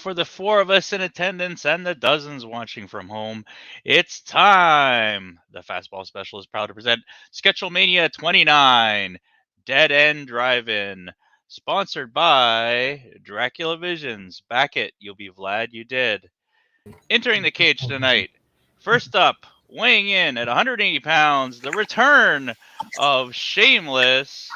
for the 4 of us in attendance and the dozens watching from home, it's time. The Fastball Special is proud to present Sketchlemania 29, Dead End Drive-In, sponsored by Dracula Visions. Back it, you'll be glad you did. Entering the cage tonight, first up, weighing in at 180 pounds, the return of Shameless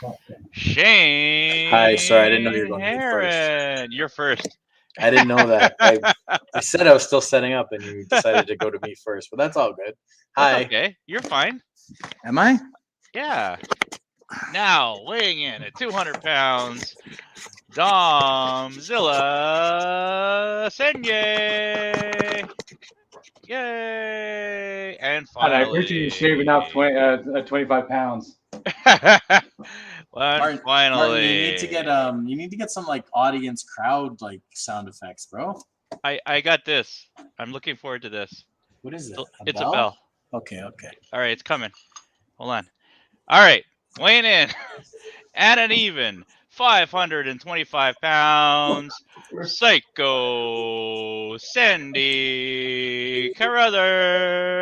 Shane. Hi, sorry, I didn't know you were going to be first. Heron. You're first. I didn't know that. I said I was still setting up, and you decided to go to me first, but that's all good. Hi. That's okay. You're fine. Am I? Yeah. Now, weighing in at 200 pounds, Domzilla Chenier. Yay! And finally, I appreciate you shaving off 25 pounds. Martin, finally, you need to get some like audience crowd like sound effects, bro. I got this. I'm looking forward to this. What is it? It's a bell. Okay. All right, it's coming. Hold on. All right, weighing in at an even 525 pounds, Psycho Sandy Carruthers.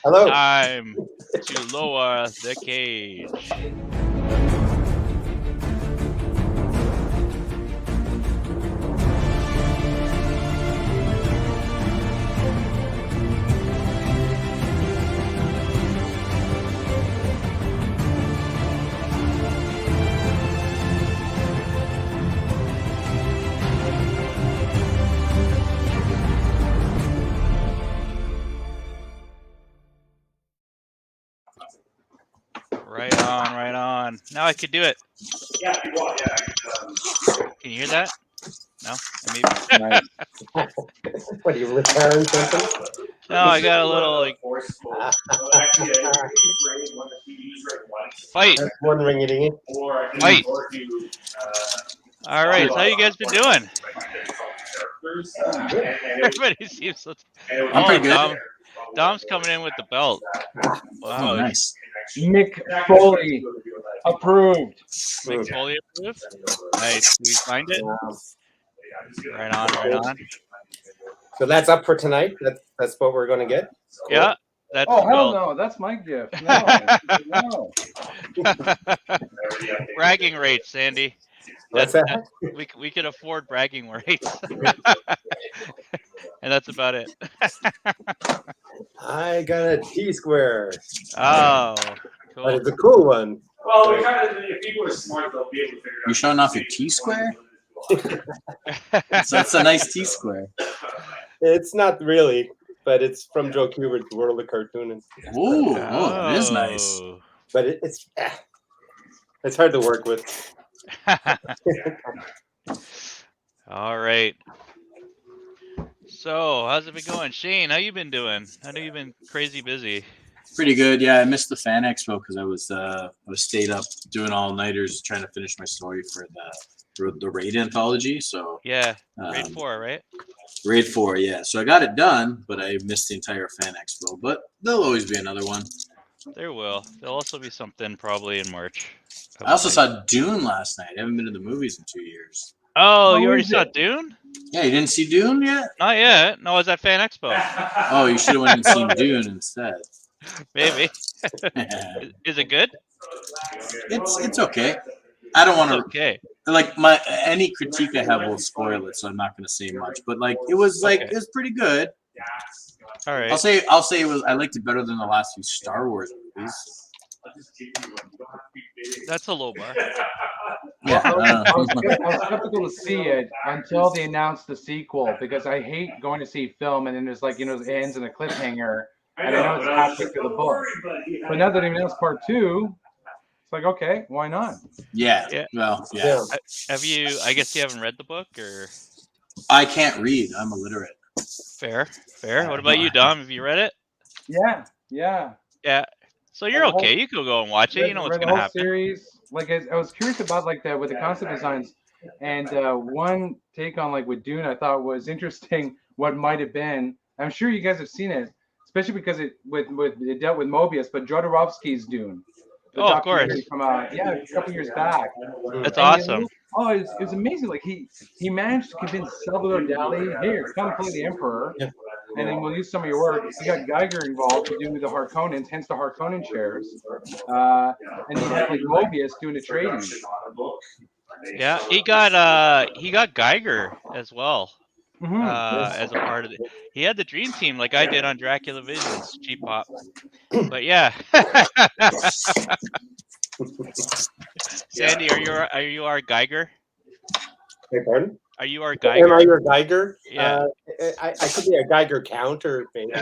Hello. Time to lower the cage. Right on. Now I could do it. Yeah, if you want, yeah. Can you hear that? No? Maybe. Nice. What, you return something? No, I got a little like fight. That's one ring-a-ding. Fight. All right, so how you guys been doing? Everybody seems so. I'm pretty good. Dom's coming in with the belt. Wow. Oh, nice. Mick Foley approved. Mick Foley approved. Nice. Did we find it? Right on. So that's up for tonight. That's what we're going to get. Yeah. That's Oh, hell belt. no. That's my gift. No. Bragging rates, Sandy. What's that? We could afford bragging rates. And that's about it. I got a T-square. Oh, cool. But it's a cool one. Well, we kind of, if people are smart, they'll be able to figure it out. You showing off your T-square? So that's a nice T-square. It's not really, but it's from Joe Kubert's World of Cartooning. Ooh, it is nice. But it's hard to work with. All right. So, how's it been going? Shane, how you been doing? I know you've been crazy busy. Pretty good. Yeah, I missed the fan expo because I was stayed up doing all-nighters trying to finish my story for the raid anthology. So yeah, raid 4, right? Raid 4, yeah. So I got it done, but I missed the entire fan expo. But there'll always be another one. There will. There'll also be something probably in March. I also saw Dune last night. I haven't been to the movies in 2 years. Oh, you already saw Dune? Yeah, you didn't see Dune yet? Not yet. No, I was at Fan Expo. Oh, you should have went and seen Dune instead. Maybe. Is it good? It's okay. I don't want to. Okay. Like any critique I have will spoil it, so I'm not going to say much. But like it was it was pretty good. All right. I'll say it was. I liked it better than the last few Star Wars movies. That's a low bar. Yeah, I was skeptical to see it until they announced the sequel because I hate going to see film and then there's like, it ends in a cliffhanger and I know it's halfway through the book. But now that they announced part 2, it's like, okay, why not? Yeah. Well, yeah. Have you? I guess you haven't read the book, or? I can't read. I'm illiterate. Fair. What about you, Dom? Have you read it? Yeah. Yeah. So you're okay. You could go and watch it. You know what's going to happen. Series, like I was curious about with the concept designs, and one take on with Dune I thought was interesting. What might have been. I'm sure you guys have seen it, especially because it dealt with Mobius, but Jodorowsky's Dune. Oh, of course. From a couple years back. That's awesome. Oh, it's amazing. Like he managed to convince Salvador Dali, here, come play the Emperor, Yeah. and then we'll use some of your work. He got Geiger involved to do the Harkonnens, hence the Harkonnen chairs. And he had like Mobius doing the trading. Yeah, he got Geiger as well. As a part of it. He had the dream team like I did on Dracula Visions, cheap pop. But yeah. Sandy, are you our Geiger? Hey, pardon? Are you our Am Geiger? I your Geiger? Yeah. I could be a Geiger counter, maybe.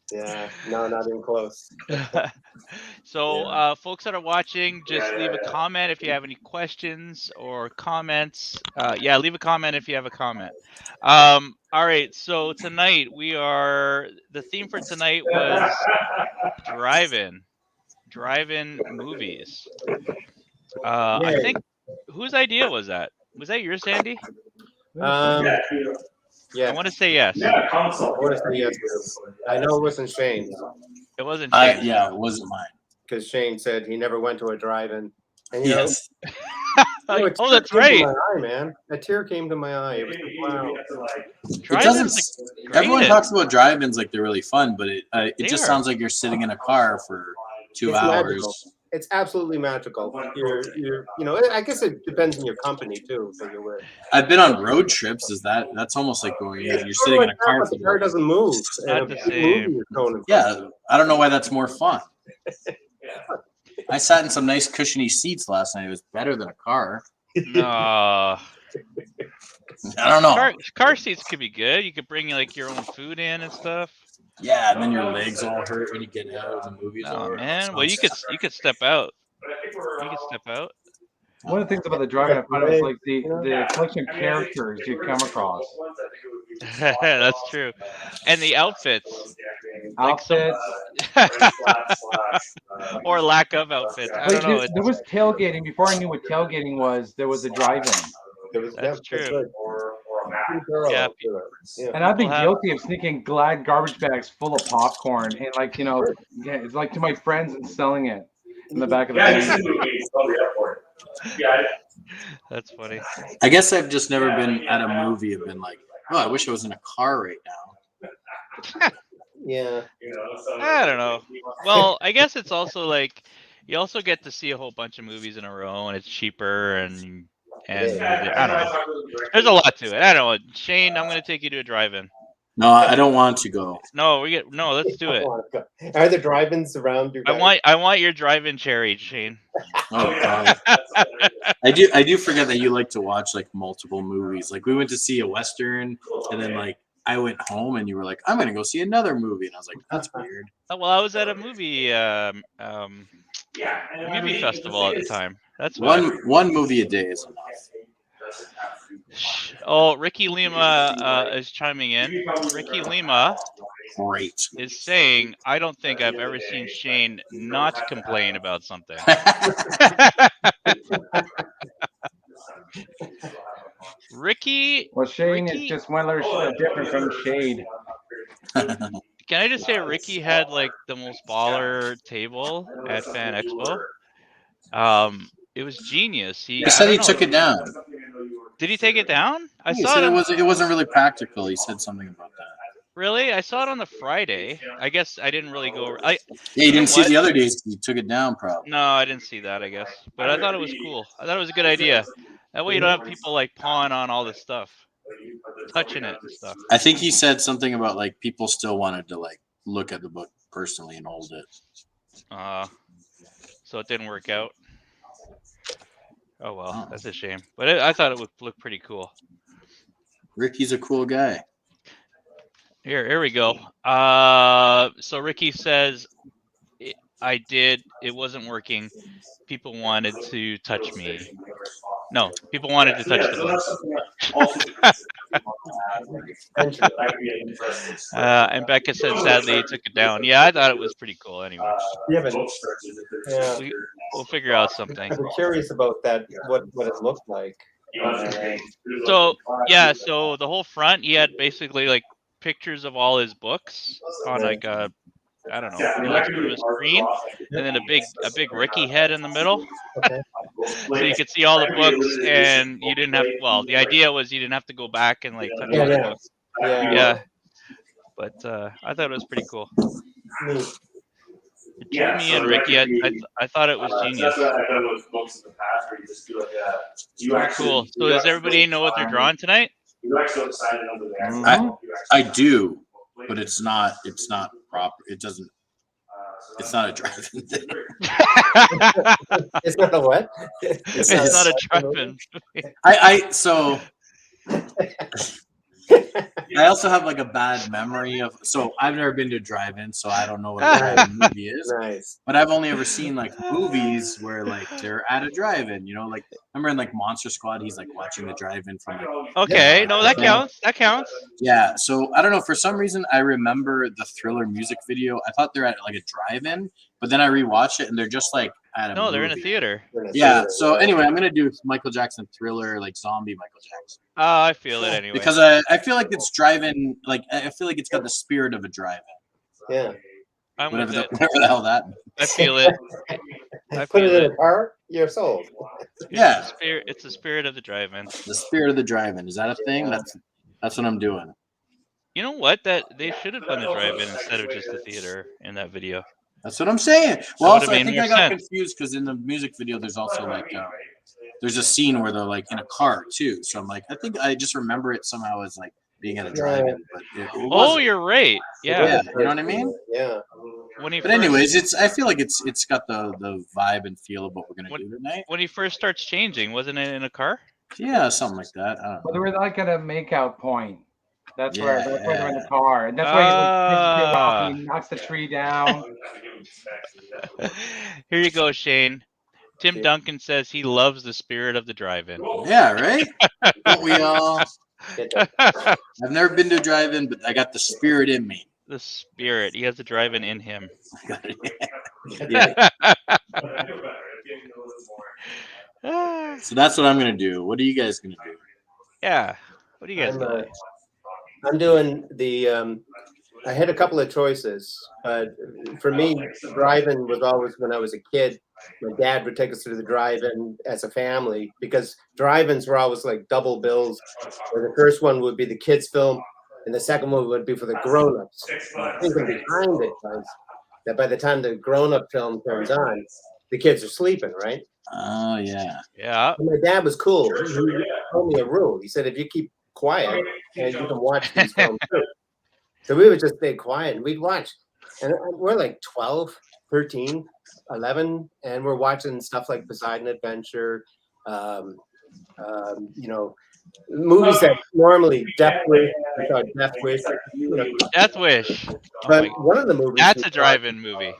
Yeah, no, not even close. So, folks that are watching, just leave a comment if you have any questions or comments. Yeah, leave a comment if you have a comment. All right, so tonight the theme for tonight was drive-in movies. I think, whose idea was that? Was that yours, Sandy? Yeah. I want to say yes. I want to say yes. I know it wasn't Shane, It wasn't Shane. Yeah, it wasn't mine. because Shane said he never went to a drive-in. And Yes. a Oh, tear that's came right. to my eye, man. A tear came to my eye. It was like, wow. It Drive-ins doesn't. are great. Everyone talks about drive-ins like they're really fun, but it They just are. sounds like you're sitting in a car for 2 It's hours. magical. It's absolutely magical. I guess it depends on your company too. So you're with. I've been on road trips. That's almost like going. You're sitting in a car. But the car doesn't move. Not And the a same. movie is shown in front of Yeah, you. I don't know why that's more fun. I sat in some nice cushiony seats last night. It was better than a car. No. I don't know. Car seats could be good. You could bring like your own food in and stuff. Yeah, and then your legs all hurt when you get out of the movies. Oh man. Well, you could step out. You could step out. One of the things about the drive-in I found out was like the collection of characters you come across. That's true. And the outfits. Outfits. Or lack of outfits. I Like, don't know. there was tailgating before I knew what tailgating was. There was a drive-in, That's true. Right. Yeah. Yeah. and I've been People have- guilty of sneaking Glad garbage bags full of popcorn and it's like to my friends and selling it in the back of the van. That's funny. I guess I've just never been at a movie and been like, oh, I wish I was in a car right now. Yeah. I don't know. Well, I guess it's also like you also get to see a whole bunch of movies in a row, and it's cheaper, and I don't know. There's a lot to it. I don't know. Shane, I'm gonna take you to a drive-in. No, I don't want to go. No, let's do it. Are there drive-ins around your? I want your drive-in cherry, Shane. Oh God. I do forget that you like to watch like multiple movies. Like we went to see a Western, and then like I went home, and you were like, I'm gonna go see another movie, and I was like, that's weird. Oh, well, I was at a movie festival at the time. That's why. One movie a day is enough. Oh, Ricky Lima is chiming in. Ricky Lima Great. is saying, I don't think I've ever seen Shane not complain about something. Ricky. Well, Shane is just one letter different from Shade. Can I just say Ricky had like the most baller table at Fan Expo? It was genius. He said he took it down. Did he take it down? I He saw said it. it wasn't really practical. He said something about that. Really? I saw it on the Friday. I guess I didn't really go. Yeah, you didn't see what? it the other days. He took it down, probably. No, I didn't see that. I guess, but I thought it was cool. I thought it was a good idea. That way you don't have people like pawing on all this stuff, touching it and stuff. I think he said something about like people still wanted to like look at the book personally and hold it. So it didn't work out. Oh well, that's a shame. But I thought it would look pretty cool. Ricky's a cool guy. Here we go. So Ricky says, I did. It wasn't working. People wanted to touch me. No, people wanted to touch the book. And Becca said, sadly, he took it down. Yeah, I thought it was pretty cool anyway. Yeah, but We'll figure out something. I'm curious about that. What it looked like. So yeah, so the whole front, he had basically like pictures of all his books on like a I don't know, looks through a screen, and then a big Ricky head in the middle. Okay. So you could see all the books, and you didn't have. Well, the idea was you didn't have to go back and like touch all the books. Yeah. But I thought it was pretty cool. Neat. It drew me in, Ricky. I thought it was genius. That's what I've done with books in the past, where you just do like Pretty cool. So does everybody know what they're drawing tonight? You actually sign it under the I do, but it's not proper. It doesn't. It's not a drive-in. It's not a what? It's not a drive-in. So I also have like a bad memory of. So I've never been to a drive-in, so I don't know what a drive-in movie is. Nice. But I've only ever seen like movies where like they're at a drive-in. You know, like remember in like Monster Squad, he's like watching the drive-in from. Like, Okay, no, that counts. That counts. yeah. So I don't know. For some reason, I remember the Thriller music video. I thought they're at like a drive-in, but then I rewatched it and they're just like at a. No, they're in a movie. theater. Yeah. So anyway, I'm gonna do Michael Jackson Thriller, like zombie Michael Jackson. Oh, I feel it anyway. Because I feel like it's driving. Like I feel like it's got the spirit of a drive-in. Yeah. I'm with it. Whatever the hell that means. I feel it. I Put feel it in it. a car, you're sold. Yeah. It's the spirit of the drive-in. The spirit of the drive-in. Is that a thing? That's what I'm doing. You know what? That they should have done a drive-in instead of just a theater in that video. That's what I'm saying. Well, would've also, I made think more I got sense. confused because in the music video, there's also like there's a scene where they're like in a car too. So I'm like, I think I just remember it somehow as like being at a drive-in, but it Oh, wasn't. you're right. Yeah. You know what I mean? Yeah. When he But first, anyways, I feel like it's got the vibe and feel of what we're gonna do tonight. when he first starts changing, wasn't it in a car? Yeah, something like that. I don't But know. they were like at a makeout point. That's where they're in the Yeah. car, and that's why he knocks the tree down. Here you go, Shane. Tim Duncan says he loves the spirit of the drive-in. Yeah, right? Don't we all? Get that. I've never been to a drive-in, but I got the spirit in me. The spirit. He has the drive-in in him. Yeah. Ah, So that's what I'm gonna do. What are you guys gonna do? yeah. What do you guys got? I'm doing the. I had a couple of choices. For me, drive-in was always when I was a kid. My dad would take us to the drive-in as a family because drive-ins were always like double bills. Where the first one would be the kids' film, and the second one would be for the grown-ups. The thinking behind it was that by the time the grown-up film turns on, the kids are sleeping, right? Oh yeah. Yeah. And my dad was cool. He told me a rule. He said, if you keep quiet, and you can watch these films too. So we would just stay quiet and we'd watch. And we're like 12, 13, 11, and we're watching stuff like Poseidon Adventure, you know, movies that normally Death Wish, you know. Death Wish. But my- one of the movies. That's we a drive-in movie.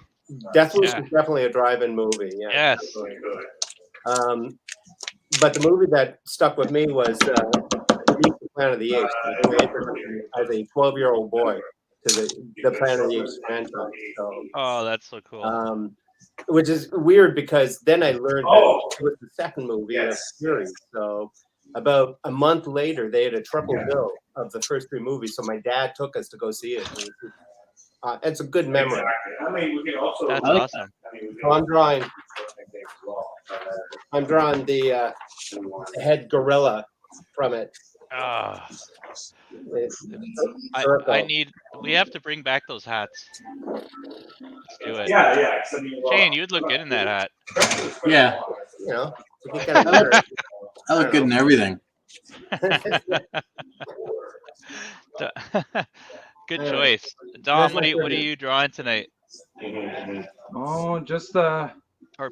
Death Wish Yeah. is definitely a drive-in movie. Yeah. Yes. But the movie that stuck with me was Planet of the Apes. As a 12-year-old boy to the Planet of the Apes franchise. So, Oh, that's so cool. which is weird because then I learned that it was the second movie of the series. So about a month later, they had a triple bill of the first three movies. So my dad took us to go see it. It's a good memory. That's awesome. So I'm drawing the head gorilla from it. Ah, Circle. we have to bring back those hats. Let's do it. Yeah. Shane, you'd look good in that hat. Yeah. You know, to get kind of I look good in everything. Good choice. Dom, what are you drawing tonight? Oh, just Or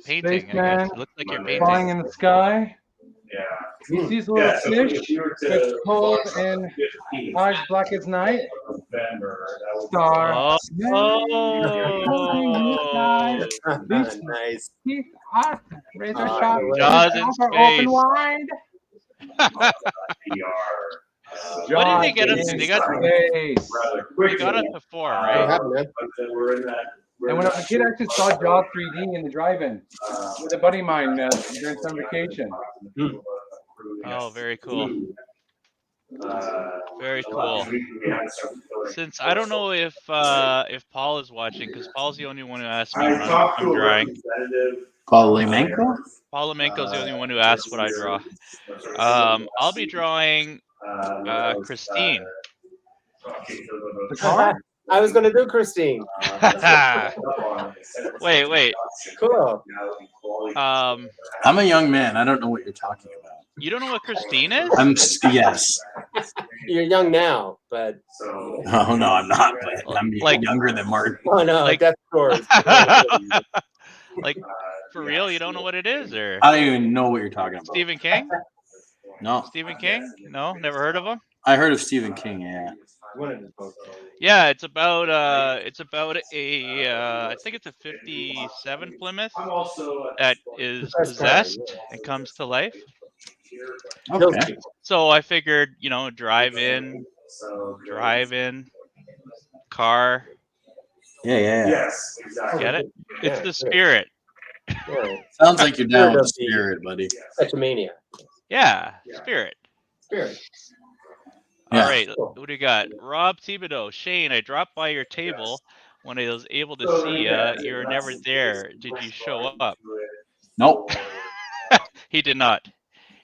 painting, I guess. Spaceman It looks like you're flying painting. in the sky. Yeah. He sees a little fish. It's cold and eyes black as night. Star. Oh, nice. Teeth hot. Razor sharp. Jaws in Mouth are space. open wide. What did they get up Jaws to? in They got space. up to 4, What right? happened, man? And when I was a kid, I actually saw Jaws 3D in the drive-in with a buddy of mine during some vacation. Oh, very cool. Very cool. Since I don't know if Paul is watching, because Paul's the only one who asked me what I'm drawing. Paul Lemenko? Paul Lemenko's the only one who asked what I draw. I'll be drawing Christine. The car? I was going to do Christine. Wait. Cool. I'm a young man. I don't know what you're talking about. You don't know what Christine is? Yes. You're young now, but Oh no, I'm not. But I'm Like- younger than Martin. oh no, Like- that's yours. Like, for real, you don't know what it is, or I don't even know what you're talking about. Stephen King? No, Stephen King? No, never heard of him. I heard of Stephen King. Yeah. Yeah, it's about a I think it's a '57 Plymouth that is possessed and comes to life. Okay. So I figured, drive in, car, Yeah. Yes, exactly. get it? It's Yeah, the spirit. yeah. Sounds like you're down with the Spirit spirit, buddy. Sketchlemania. Yeah, spirit. Spirit. Yeah. All right, what do you got? Rob Thibodeau, Shane, I dropped by your table when I was able to see you. You were never there. Did you show up? Nope. He did not.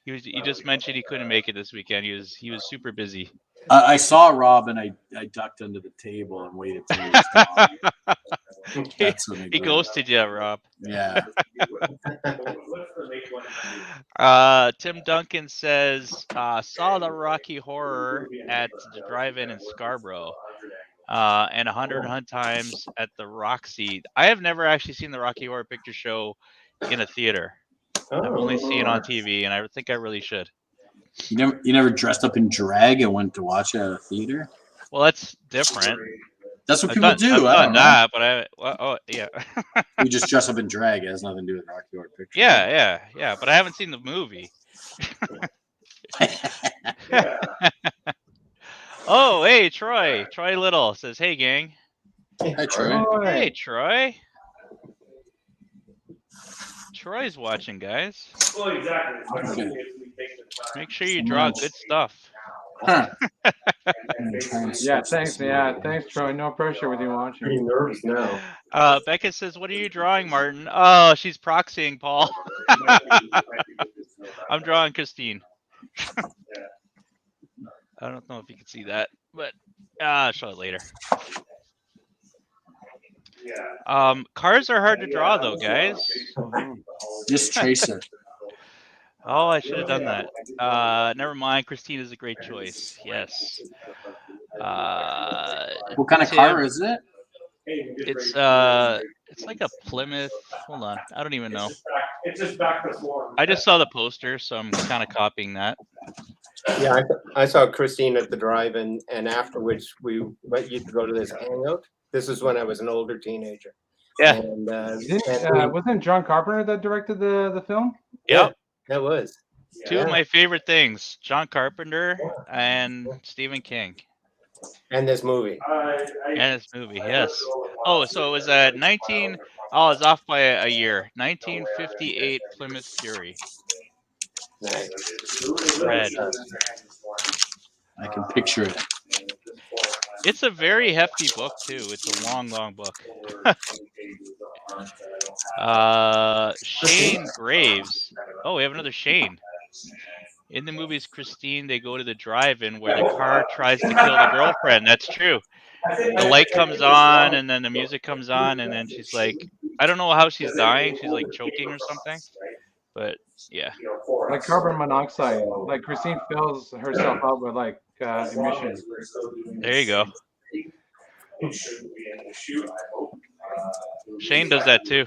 He just mentioned he couldn't make it this weekend. He was super busy. I saw Rob and I ducked under the table and waited till he was gone. That's what I He did. ghosted you, Rob. Yeah. Tim Duncan says saw the Rocky Horror at the drive-in in Scarborough, and 100 times at the Roxy. I have never actually seen the Rocky Horror Picture Show in a theater. I've only seen it on TV, and I think I really should. You never dressed up in drag and went to watch it at a theater? Well, that's different. That's what I've people done, do. I've I done don't know. that, but yeah. You just dress up in drag. It has nothing to do with Rocky Horror Picture. Yeah. But I haven't seen the movie. Oh, hey, Troy. Troy Little says, "Hey, gang." Hi, Troy. Hey, Troy. Troy's watching, guys. Well, exactly. Okay. Make sure you draw good stuff. Huh. Yeah, thanks. Yeah, thanks, Troy. No pressure with you watching. Pretty nervous now. Becca says, "What are you drawing, Martin?" Oh, she's proxying Paul. I'm drawing Christine. I don't know if you can see that, but I'll show it later. Cars are hard to draw, though, guys. Just trace it. Oh, I should have done that. Never mind. Christine is a great choice. Yes. What kind of Tim, car is it? It's like a Plymouth. Hold on, I don't even know. It's just back to form. I just saw the poster, so I'm kind of copying that. Yeah, I saw Christine at the drive-in, and afterwards we used to go to this hangout. This is when I was an older teenager. Yeah. And, Wasn't John Carpenter that directed the film? Yep. that was. Two of my favorite things: John Carpenter and Stephen King. And this movie. And this movie, yes. Oh, so it was 19. Oh, it's off by a year. 1958 Plymouth Fury. Nice. Red. I can picture it. It's a very hefty book too. It's a long book. Shane Graves. Oh, we have another Shane. In the movies Christine, they go to the drive-in where the car tries to kill the girlfriend. That's true. The light comes on, and then the music comes on, and then she's like, I don't know how she's dying. She's like choking or something. But yeah. Like carbon monoxide. Like Christine fills herself up with like emissions. There you go. Shane does that too.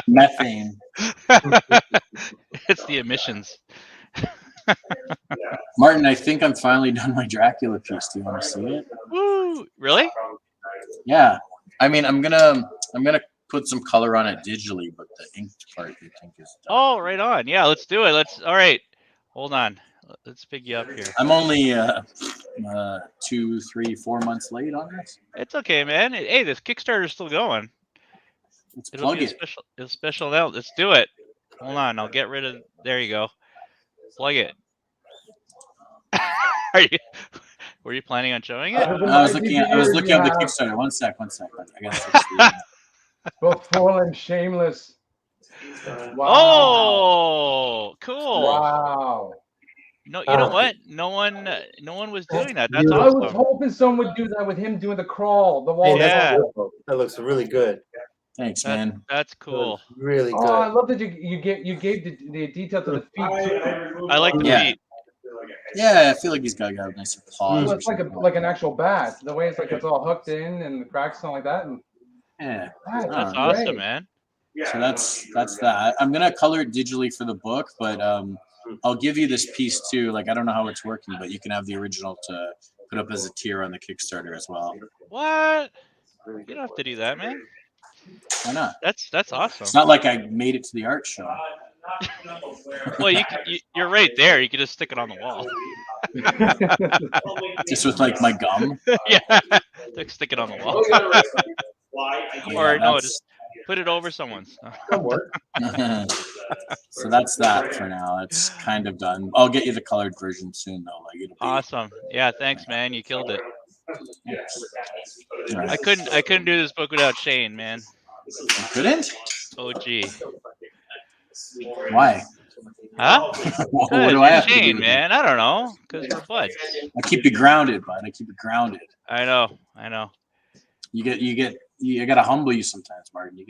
Methane. It's the emissions. Martin, I think I'm finally done my Dracula piece. Do you want to see it? Woo! Really? Yeah. I mean, I'm gonna put some color on it digitally, but the inked part I think is done. Oh, right on. Yeah, let's do it. All right. Hold on. Let's pick you up here. I'm only 2, 3, 4 months late on this. It's okay, man. Hey, this Kickstarter's still going. Let's It'll plug be it. a special now. Let's do it. Hold on. I'll get rid of. There you go. Plug it. Were you planning on showing it? I was looking at the Kickstarter. One sec. I gotta fix the Both full and shameless. Wow. Oh, cool. Wow. No, you know what? No one was doing that. That's I was awesome. hoping someone would do that with him doing the crawl, the Hey, wall. that's Yeah. beautiful. That looks really good. Thanks, That- man. That's That cool. looks really Oh, I good. love that you gave the detail to the feet too. I like the Yeah. feet. Yeah, I feel like he's got a nicer paws. So or it's like something. like an actual bat. The way it's like it's all hooked in and the cracks and like that. And Yeah. That's Oh, awesome, great. man. So that's that. I'm gonna color it digitally for the book, but I'll give you this piece too. Like I don't know how it's working, but you can have the original to put up as a tier on the Kickstarter as well. What? You don't have to do that, man. Why not? That's awesome. It's not like I made it to the art show. Well, you're right there. You can just stick it on the wall. Just with like my gum. Yeah, stick it on the wall. Or no, that's- just put it over someone's. That'll work. So that's that for now. It's kind of done. I'll get you the colored version soon though. Like it'll be Awesome. Yeah, thanks, man. You killed it. all right. I couldn't do this book without Shane, man. You couldn't? OG. Why? Huh? What Good, do I have to Shane, do? man. I don't know, cause we're buds. I keep you grounded, bud. I keep you grounded. I know. I gotta humble you sometimes, Martin. You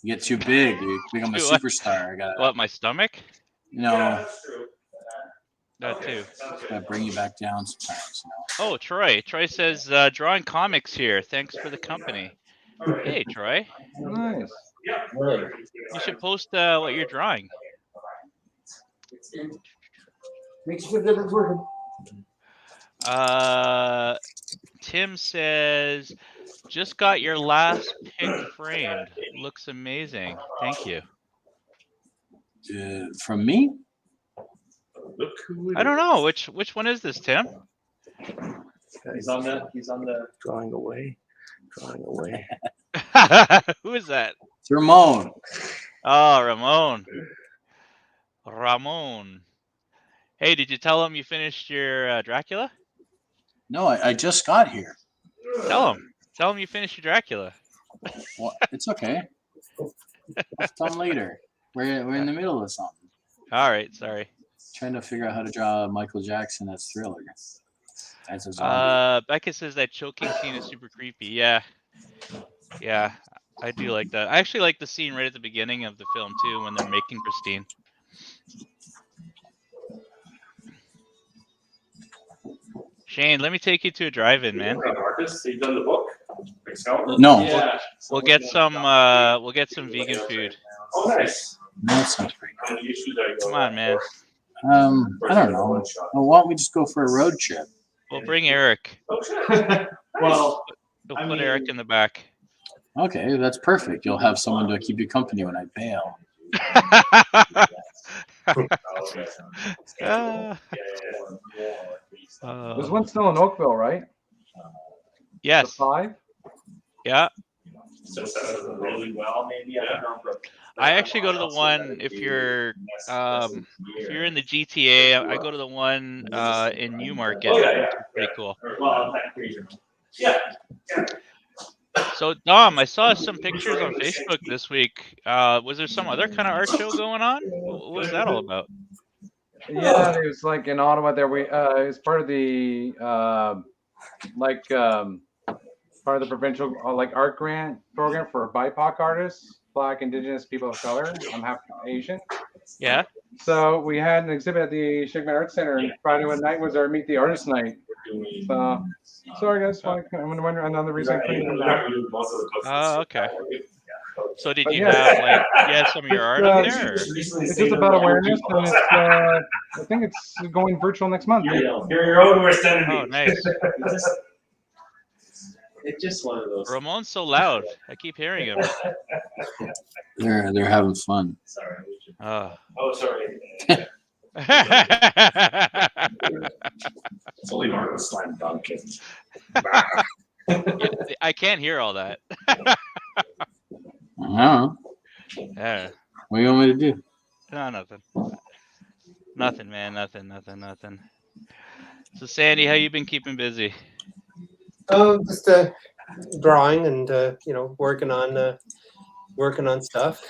get too big. You become a Too what? superstar. I gotta, What? My stomach? That too. gotta bring you back down sometimes. Oh, Troy. Troy says drawing comics here. Thanks for the company. Hey, Troy. Nice. You should post what you're drawing. Tim says, just got your last pick framed. Looks amazing. Thank you. From me? I don't know which one is this, Tim? He's on the Drawing away. Who is that? It's Ramon. Oh, Ramon. Hey, did you tell him you finished your Dracula? No, I just got here. Tell him you finished your Dracula. Well, it's okay. I'll tell him later. We're in the middle of something. All right, sorry. Trying to figure out how to draw Michael Jackson as Thriller. As a zombie. Becca says that choking scene is super creepy. Yeah, I do like that. I actually like the scene right at the beginning of the film too, when they're making Christine. Shane, let me take you to a drive-in, man. Marcus, you done the book? No. Yeah. We'll get some vegan food. Oh, nice. No, that sounds pretty good. Come on, man. I don't know. Well, why don't we just go for a road trip? We'll bring Eric. Well, We'll put Eric in the back. Okay, that's perfect. You'll have someone to keep you company when I bail. There's one still in Oakville, right? The Yes. 5? Yeah. really well, maybe. I actually go to the one if you're in the GTA. I go to the one in Newmarket. It's pretty cool. Yeah. So Dom, I saw some pictures on Facebook this week. Was there some other kind of art show going on? What was that all about? Yeah, it was like in Ottawa. There we it was part of the part of the provincial like art grant program for BIPOC artists, Black, Indigenous, people of color. I'm half Asian. Yeah. So we had an exhibit at the Shigman Art Center, and Friday night was our Meet the Artist night. So sorry guys, I'm gonna wonder another reason I couldn't come back. Oh, okay. So did But you yeah. have some of your art up there? Or? It's just about awareness, and it's I think it's going virtual next month. You're your own worst enemy. Oh, nice. It's just one of those. Ramon's so loud. I keep hearing him. They're having fun. Sorry. Oh. Oh, sorry. It's only Martin Slam Duncan. I can't hear all that. I don't know. Yeah. What do you want me to do? No, nothing. Nothing, man. Nothing. So, Sandy, how you been keeping busy? Oh, just drawing and working on stuff.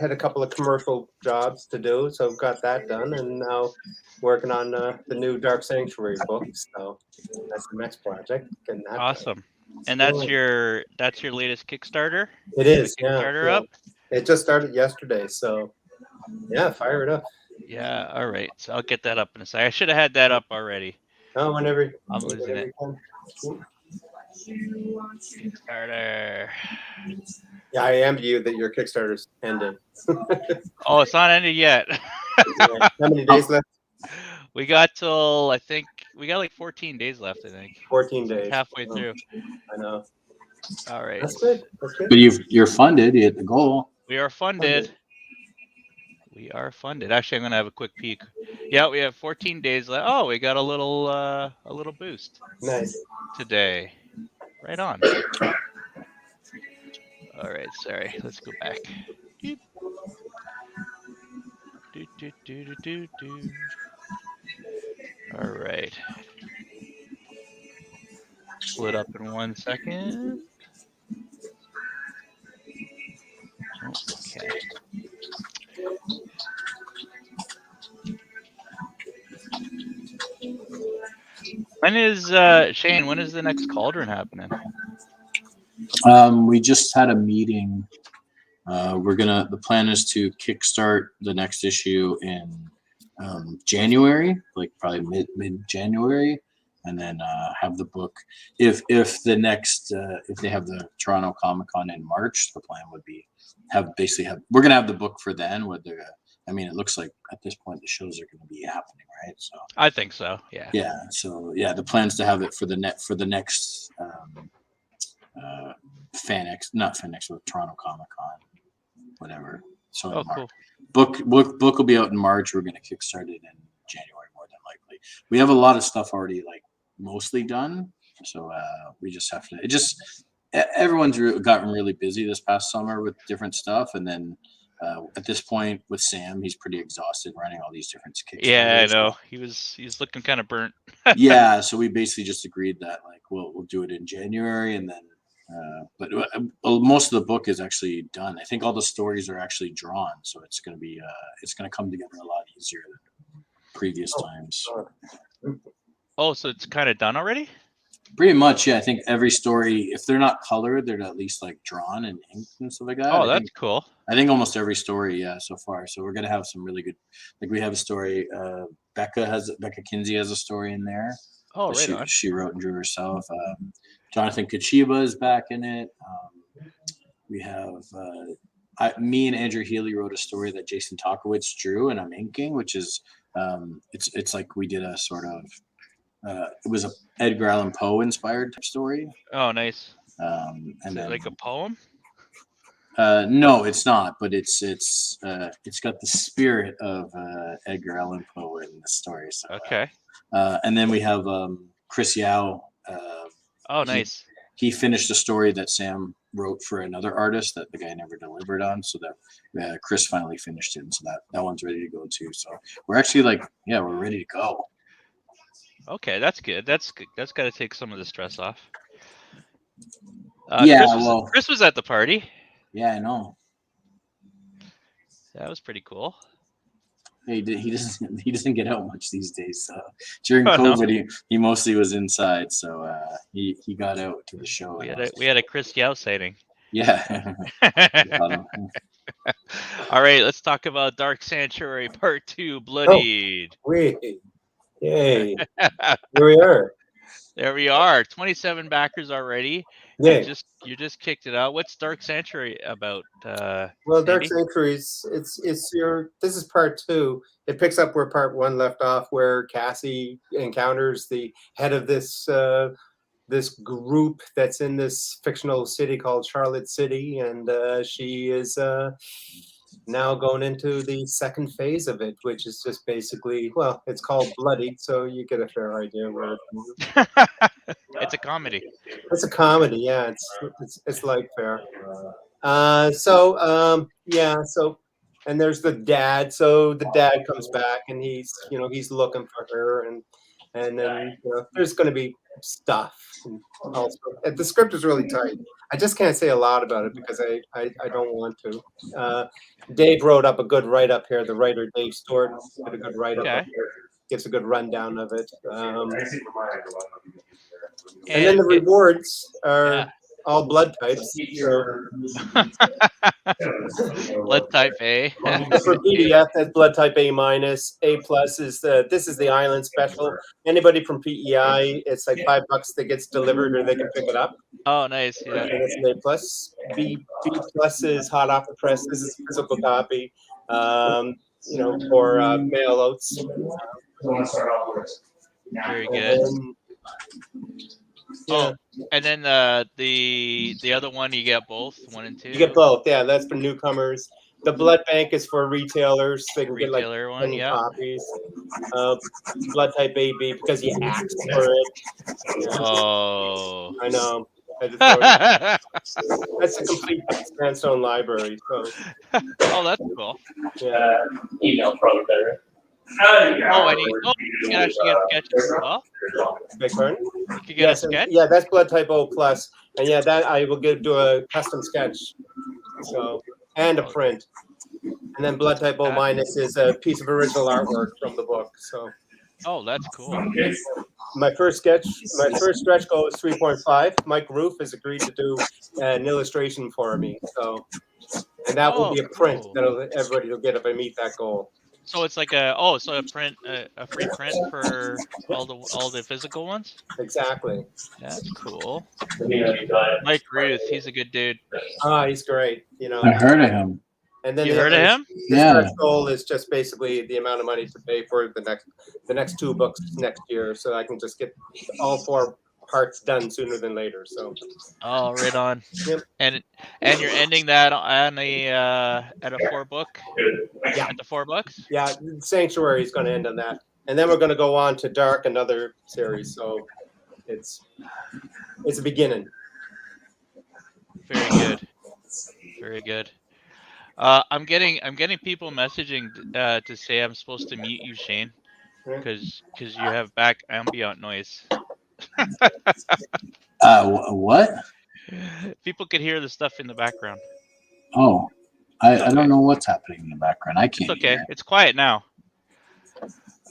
Had a couple of commercial jobs to do, so got that done, and now working on the new Dark Sanctuary book. So that's the next project. Getting that done. Awesome. And that's your latest Kickstarter? It is, The Kickstarter yeah. up? It just started yesterday, so yeah, fire it up. Yeah, all right. So I'll get that up in a second. I should have had that up already. Oh, whenever I'm losing whenever it. you can. Kickstarter. Yeah, I envy you that your Kickstarter's ended. Oh, it's not ended yet. How many days left? We got till, I think, we got like 14 days left, I think. 14 days. Halfway Oh, through. I know. All right. That's good. That's good. But you're funded. You hit the goal. We are funded. We are funded. Actually, I'm gonna have a quick peek. Yeah, we have 14 days left. Oh, we got a little boost Nice. today. Right on. All right, sorry. Let's go back. Doop. Do, do, do, do, do, do. All right. Split up in 1 second. Okay. When is Shane? When is the next Cauldron happening? We just had a meeting. The plan is to kickstart the next issue in January, like probably mid January, and then have the book. If they have the Toronto Comic Con in March, the plan would be we're gonna have the book for then. It looks like at this point the shows are going to be happening, right? So I think so. Yeah. yeah. So yeah, the plan's to have it for the next not FanX, but Toronto Comic Con, whatever. So Oh, cool. Book will be out in March. We're going to kickstart it in January more than likely. We have a lot of stuff already like mostly done, so we just have to. Everyone's gotten really busy this past summer with different stuff, and then at this point with Sam, he's pretty exhausted running all these different Kickstarters. Yeah, I know. He's looking kind of burnt. Yeah, so we basically just agreed that like we'll do it in January, and then but most of the book is actually done. I think all the stories are actually drawn, so it's going to come together a lot easier than previous times. Oh, so it's kind of done already? Pretty much, yeah. I think every story, if they're not colored, they're at least like drawn and inked and stuff like that. Oh, that's cool. I think almost every story, yeah, so far. So we're gonna have some really good. Like we have a story. Becca Kinsey has a story in there. Oh, right on. She wrote and drew herself. Jonathan Kachiba is back in it. We have me and Andrew Healy wrote a story that Jason Tokowitz drew, and I'm inking, which is it's like we did a sort of. It was a Edgar Allan Poe inspired story. Oh, nice. And then, like a poem? No, it's not. But it's got the spirit of Edgar Allan Poe in the story. So, okay. And then we have Chris Yao. Oh, nice. He finished a story that Sam wrote for another artist that the guy never delivered on. So that Chris finally finished it, and so that one's ready to go too. So we're actually we're ready to go. Okay, that's good. That's got to take some of the stress off. Chris was at the party. Yeah, I know. That was pretty cool. He doesn't get out much these days. So during COVID, he mostly was inside. So he got out to the show. We had a Chris Yao sighting. Yeah. All right, let's talk about Dark Sanctuary Part 2, Bloodied. Oh, wait. Yay. Here we are. There we are. 27 backers already. Yeah. You just kicked it out. What's Dark Sanctuary about? Well, Dark Sanctuaries, this is part 2. It picks up where part 1 left off, where Cassie encounters the head of this this group that's in this fictional city called Charlotte City, and she is now going into the second phase of it, which is just basically, well, it's called Bloodied, so you get a fair idea where it's a comedy. It's a comedy, yeah. It's light fare. So and there's the dad. So the dad comes back, and he's looking for her, and then there's going to be stuff. And also, the script is really tight. I just can't say a lot about it because I don't want to. Dave wrote up a good write up here. The writer Dave Stewart did a good write up Okay. here. Gives a good rundown of it. And And then the it- rewards are yeah. all blood types. So Blood type A. for PDF, that's blood type A minus. A plus is this is the island special. Anybody from PEI, it's like $5 that gets delivered, or they can pick it up. Oh, nice. Yeah. And it's an A plus. B plus is hot off the press. This is physical copy. For mail outs. Very good. Yeah, And then the other one, you get both 1 and 2. you get both. Yeah, that's for newcomers. The blood bank is for retailers. They can get like Retailer one, 10 yeah. copies. Blood type AB because you asked for it. Oh. I know. That's a complete Sandstone library. So Oh, that's cool. yeah. Email probably better. Oh, and you can actually get sketches as well. Big pardon? You can get Yes, a sketch. yeah, that's blood type O plus, and yeah, that I will do a custom sketch. So and a print, and then blood type O minus is a piece of original artwork from the book. So Oh, that's cool. my first stretch goal is 3.5. Mike Roof has agreed to do an illustration for me. So, and that will be a print cool. that everybody will get if I meet that goal. So it's like a print, a free print for all the physical ones. Exactly. That's cool. Yeah. Mike Ruth, he's a good dude. He's great. I heard of him. And then You heard of him? The Yeah. stretch goal is just basically the amount of money to pay for the next 2 books next year, so I can just get all 4 parts done sooner than later. So Oh, right on. Yep. And you're ending that on at a 4 book. Yeah. At the 4 books. yeah, Sanctuary is going to end on that, and then we're going to go on to Dark, another series. So it's a beginning. Very good. Very good. I'm getting people messaging to say I'm supposed to mute you, Shane, because you have back ambient noise. What? People could hear the stuff in the background. Oh, I don't know what's happening in the background. I can't. It's okay. hear. It's quiet now.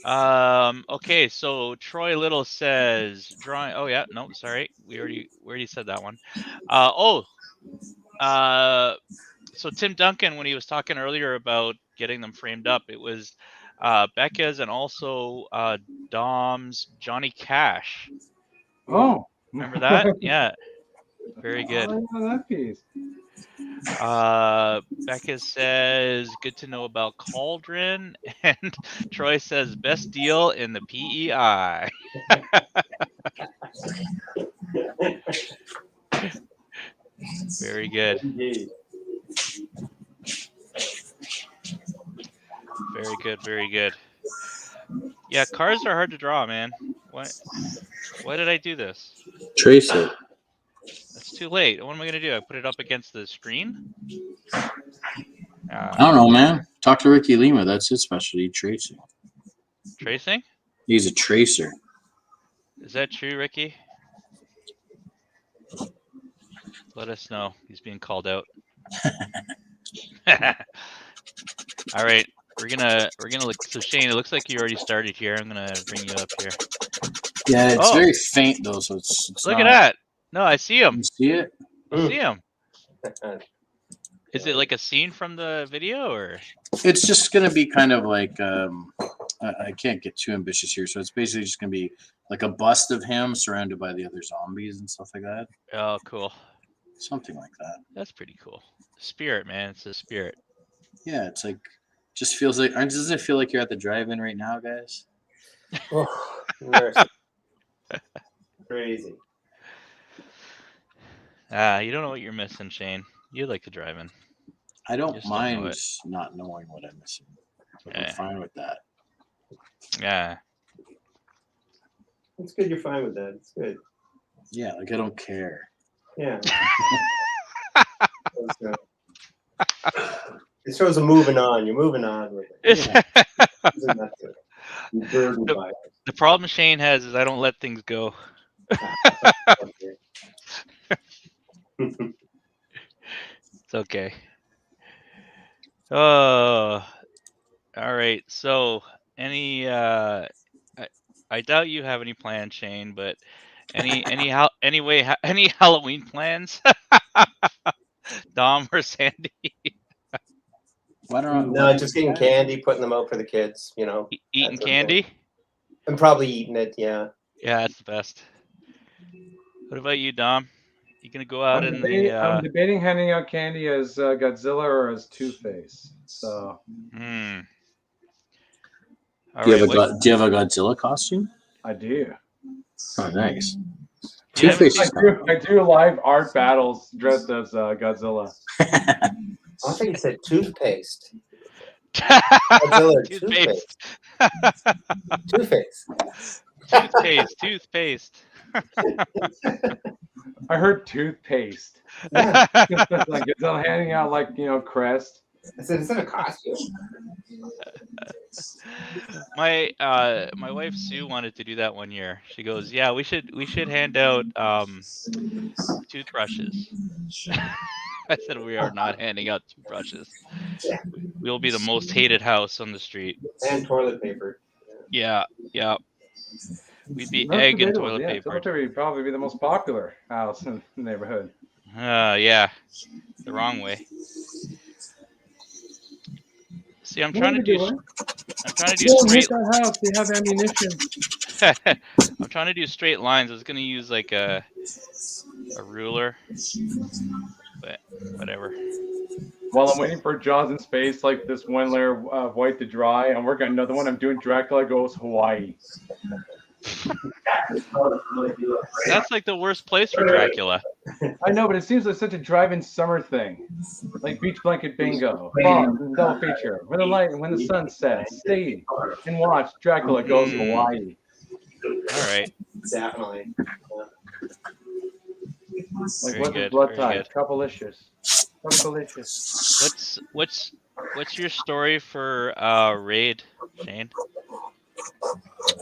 Okay, so Troy Little says drawing. Oh yeah, no, sorry, we already said that one. So Tim Duncan, when he was talking earlier about getting them framed up, it was Becca's and also Dom's Johnny Cash. Oh, Remember that? Yeah, very good. Oh, yeah, that piece. Becca says, good to know about Cauldron. And Troy says, best deal in the PEI. Very good. Indeed. Very good. Very good. Yeah, cars are hard to draw, man. Why did I do this? Trace it. It's too late. What am I going to do? I put it up against the screen? I don't know, man. Talk to Ricky Lima. That's his specialty, tracing. Tracing? He's a tracer. Is that true, Ricky? Let us know. He's being called out. All right. We're gonna look. So Shane, it looks like you already started here. I'm gonna bring you up here. Yeah, it's Oh. very faint though, so it's Look not- at that. No, I see him. You see it? I see him. Is it like a scene from the video, or? It's just gonna be kind of like I can't get too ambitious here, so it's basically just gonna be like a bust of him surrounded by the other zombies and stuff like that. Oh, cool. Something like that. That's pretty cool. Spirit, man. It's a spirit. Yeah, it's like just feels like doesn't it feel like you're at the drive-in right now, guys? Oh, mercy. Crazy. You don't know what you're missing, Shane. You like to drive in. I don't Just don't know mind it. not knowing what I'm missing. Yeah. I'm fine with that. Yeah. It's good you're fine with that. It's good. Yeah, like I don't care. Yeah. It shows a moving on. You're moving on with it. Isn't that good? You're burdened by The problem Shane has is I don't let things go. it. It's okay. Oh, all right. So, any I doubt you have any plans, Shane, but any Halloween plans? Dom or Sandy? Why don't No, just getting candy, putting them out for the kids. You know, Eating that's okay. candy? I'm probably eating it. Yeah. Yeah, that's the best. What about you, Dom? You gonna go out I'm in debating, the I'm debating handing out candy as Godzilla or as Two-Face. So All do you right, have do you have a Godzilla costume? I do. Oh, nice. Do you have Two-Face I do live art battles dressed as Godzilla. I think you said toothpaste. Godzilla Toothpaste. Two-Face. Toothpaste. I heard toothpaste. Yeah. Like Godzilla handing out Crest. I said, is that a costume? My wife Sue wanted to do that one year. She goes, "Yeah, we should hand out toothbrushes." I said, "We are not handing out toothbrushes. We'll be the most hated house on the street." And toilet paper. Yeah. We'd be That's egg and debatable. toilet Yeah, paper. toilet paper would probably be the most popular house in the neighborhood. Yeah, the wrong way. See, I'm What trying are to we do doing? straight. Hit that house. They have ammunition. I'm trying to do straight lines. I was gonna use like a ruler, but whatever. While I'm waiting for Jaws in space, like this one layer of white to dry, I'm working on another one. I'm doing Dracula Goes Hawaii. That's like the worst place for Dracula. I know, but it seems like such a drive-in summer thing, like beach blanket bingo, fun, double feature. When the sun sets, stay and watch Dracula Goes Hawaii. All right. Definitely. Like Very what's good, his blood very type? good. Couplelicious. What's your story for Raid, Shane?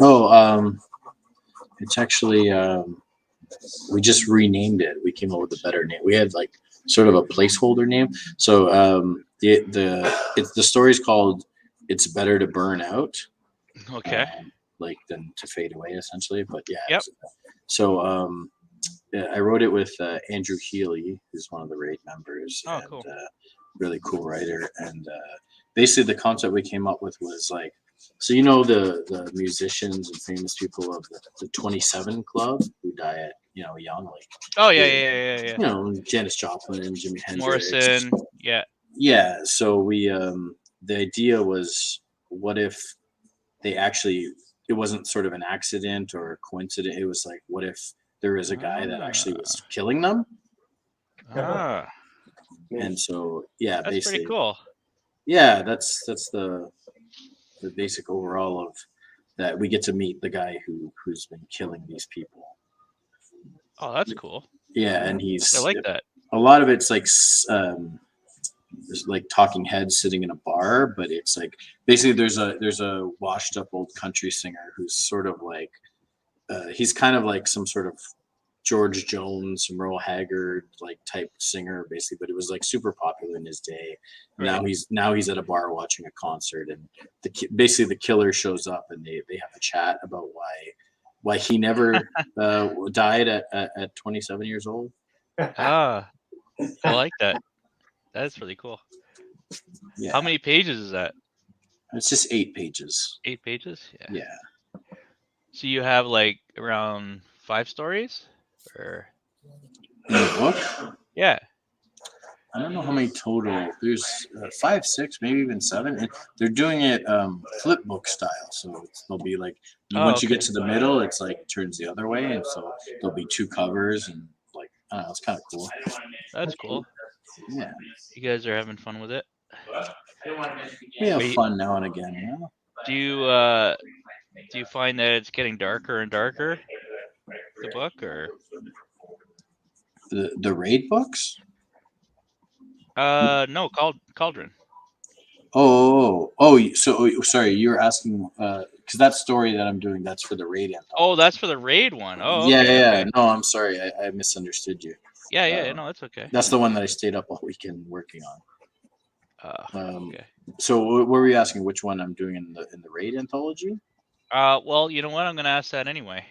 Oh, it's actually we just renamed it. We came up with a better name. We had like sort of a placeholder name. So the story's called "It's Better to Burn Out," Okay. like than to fade away, essentially. But yeah. Yep. So yeah, I wrote it with Andrew Healy, who's one of the Raid members. Oh, and, cool. Really cool writer. And basically, the concept we came up with was like, so you know the musicians and famous people of the 27 Club who die at young, like Oh yeah. you know, Janis Joplin and Jimi Hendrix. Morrison. Yeah. Yeah. So we the idea was, what if they actually, it wasn't sort of an accident or a coincidence. It was like, what if there is a guy that actually was killing them? Ah, And so yeah, that's basically, pretty cool. yeah, that's the basic overall of that. We get to meet the guy who's been killing these people. Oh, that's cool. Yeah, and he's I like that. a lot of it's like there's like talking heads sitting in a bar, but it's like basically there's a washed up old country singer who's sort of like he's kind of like some sort of George Jones, Merle Haggard like type singer, basically, but it was like super popular in his day. Right. Now he's at a bar watching a concert, and basically the killer shows up, and they have a chat about why he never died at 27 years old. Ah, I like that. That's really cool. Yeah, How many pages is that? it's just 8 pages. 8 pages? Yeah. Yeah. So you have like around 5 stories? Or In the book, yeah. I don't know how many total. There's 5, 6, maybe even 7. And they're doing it flip book style, so they'll be like once you get to the middle, it's like turns the other way, and so there'll be 2 covers, and like I don't know, it's kind of cool. That's cool. Yeah, You guys are having fun with it. we have Wait. fun now and again. You know? Do you find that it's getting darker and darker? The book, or The Raid books. no, Cauldron. Sorry, you were asking because that story that I'm doing, that's for the raid anthology. Oh, that's for the raid one. Oh, yeah, okay. yeah. Okay. No, I'm sorry, I misunderstood you. Yeah. No, that's okay. That's the one that I stayed up all weekend working on. Okay. So what were you asking? Which one I'm doing in the raid anthology? Well, you know what? I'm gonna ask that anyway.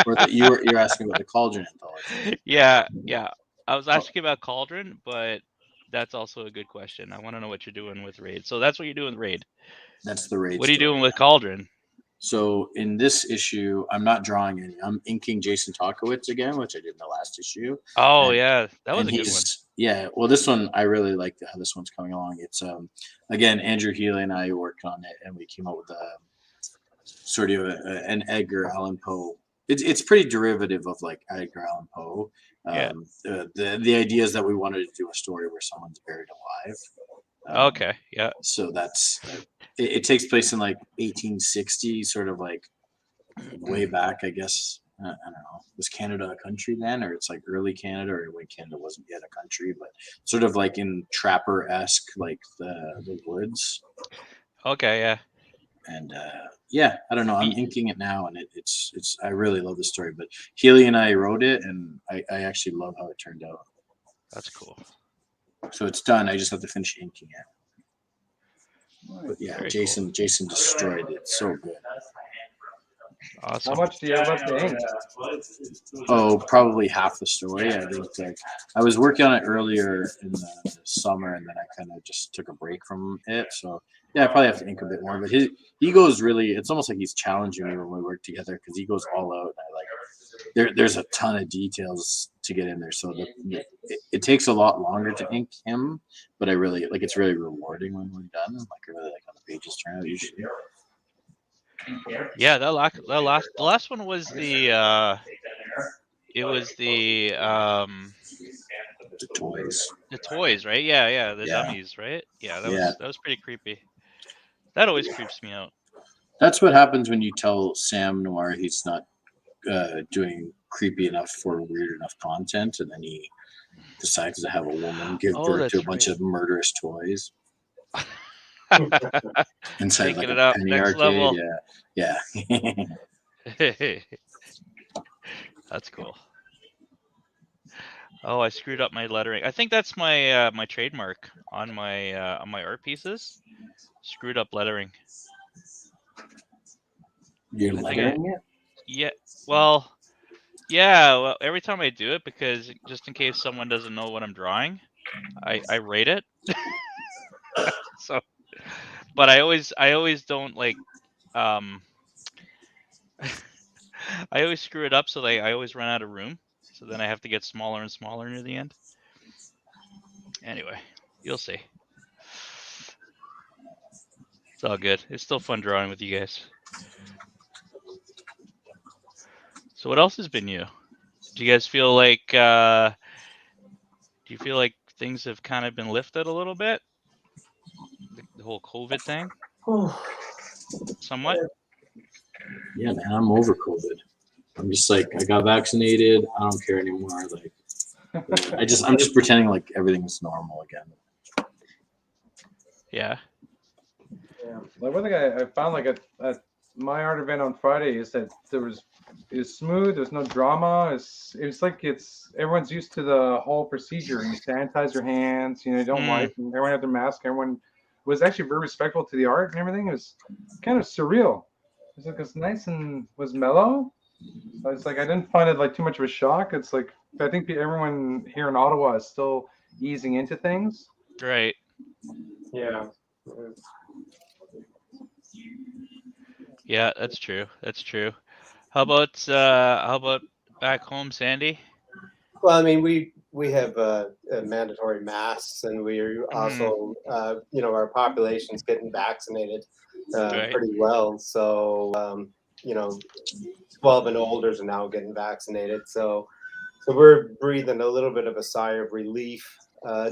Or that you're asking about the Cauldron anthology? Yeah. I was asking about Cauldron, but that's also a good question. I want to know what you're doing with raid. So that's what you're doing with raid. That's the raid. What are you story. doing with Cauldron? So in this issue, I'm not drawing any. I'm inking Jason Tokowitz again, which I did in the last issue. Oh, And- yeah, that was and a good one. he's yeah. Well, this one I really like how this one's coming along. It's again Andrew Healy and I worked on it, and we came up with sort of an Edgar Allan Poe. It's pretty derivative of like Edgar Allan Poe. Yeah. The idea is that we wanted to do a story where someone's buried alive. Okay, yeah. So that's it takes place in like 1860, sort of like way back, I guess. I don't know. Was Canada a country then, or it's like early Canada, or when Canada wasn't yet a country, but sort of like in Trapper-esque, like the woods. Okay, yeah. And yeah, I don't know. I'm inking it now, and it's. I really love the story. But Healy and I wrote it, and I actually love how it turned out. That's cool. So it's done. I just have to finish inking it. But yeah, Very Jason destroyed it. So good. Awesome. How much do you have left to ink? Oh, probably half the story. I think I was working on it earlier in the summer, and then I kind of just took a break from it. So yeah, I probably have to ink a bit more. But he goes really. It's almost like he's challenging me when we work together because he goes all out. And I like. There's a ton of details to get in there, so it takes a lot longer to ink him. But I really like. It's really rewarding when we're done. Like I really like how the pages turn out usually. Yeah, the last one was the it was the toys. The toys, right? Yeah, the Yeah. dummies, right? Yeah, that Yeah. was pretty creepy. That always creeps me out. That's what happens when you tell Sam Noir he's not doing creepy enough for weird enough content, and then he decides to have a woman give birth to a bunch of murderous toys. Inside Taking like it a up penny next arcade. level. Yeah. That's cool. Oh, I screwed up my lettering. I think that's my my trademark on my art pieces. Screwed up lettering. You're lettering it? Yeah. Well, yeah. Well, every time I do it, because just in case someone doesn't know what I'm drawing, I rate it. So, but I always don't like. I always screw it up, so I always run out of room. So then I have to get smaller and smaller near the end. Anyway, you'll see. It's all good. It's still fun drawing with you guys. So what else has been new? Do you guys feel like do you feel like things have kind of been lifted a little bit? The whole COVID thing? Somewhat? Yeah, man, I'm over COVID. I'm just like, I got vaccinated. I don't care anymore. Like, I'm just pretending like everything's normal again. Yeah. Yeah. Like one thing I found like at my art event on Friday is that it's smooth. There's no drama. It's like everyone's used to the whole procedure. You sanitize your hands. You don't wipe. And everyone had their mask. Everyone was actually very respectful to the art and everything. It was kind of surreal. It's nice and was mellow. So it's like I didn't find it like too much of a shock. It's like I think everyone here in Ottawa is still easing into things. Right. Yeah. Yeah, that's true. That's true. How about back home, Sandy? Well, I mean, we have mandatory masks, and we're also, our population's getting vaccinated pretty well. So, 12 and olders are now getting vaccinated. So we're breathing a little bit of a sigh of relief.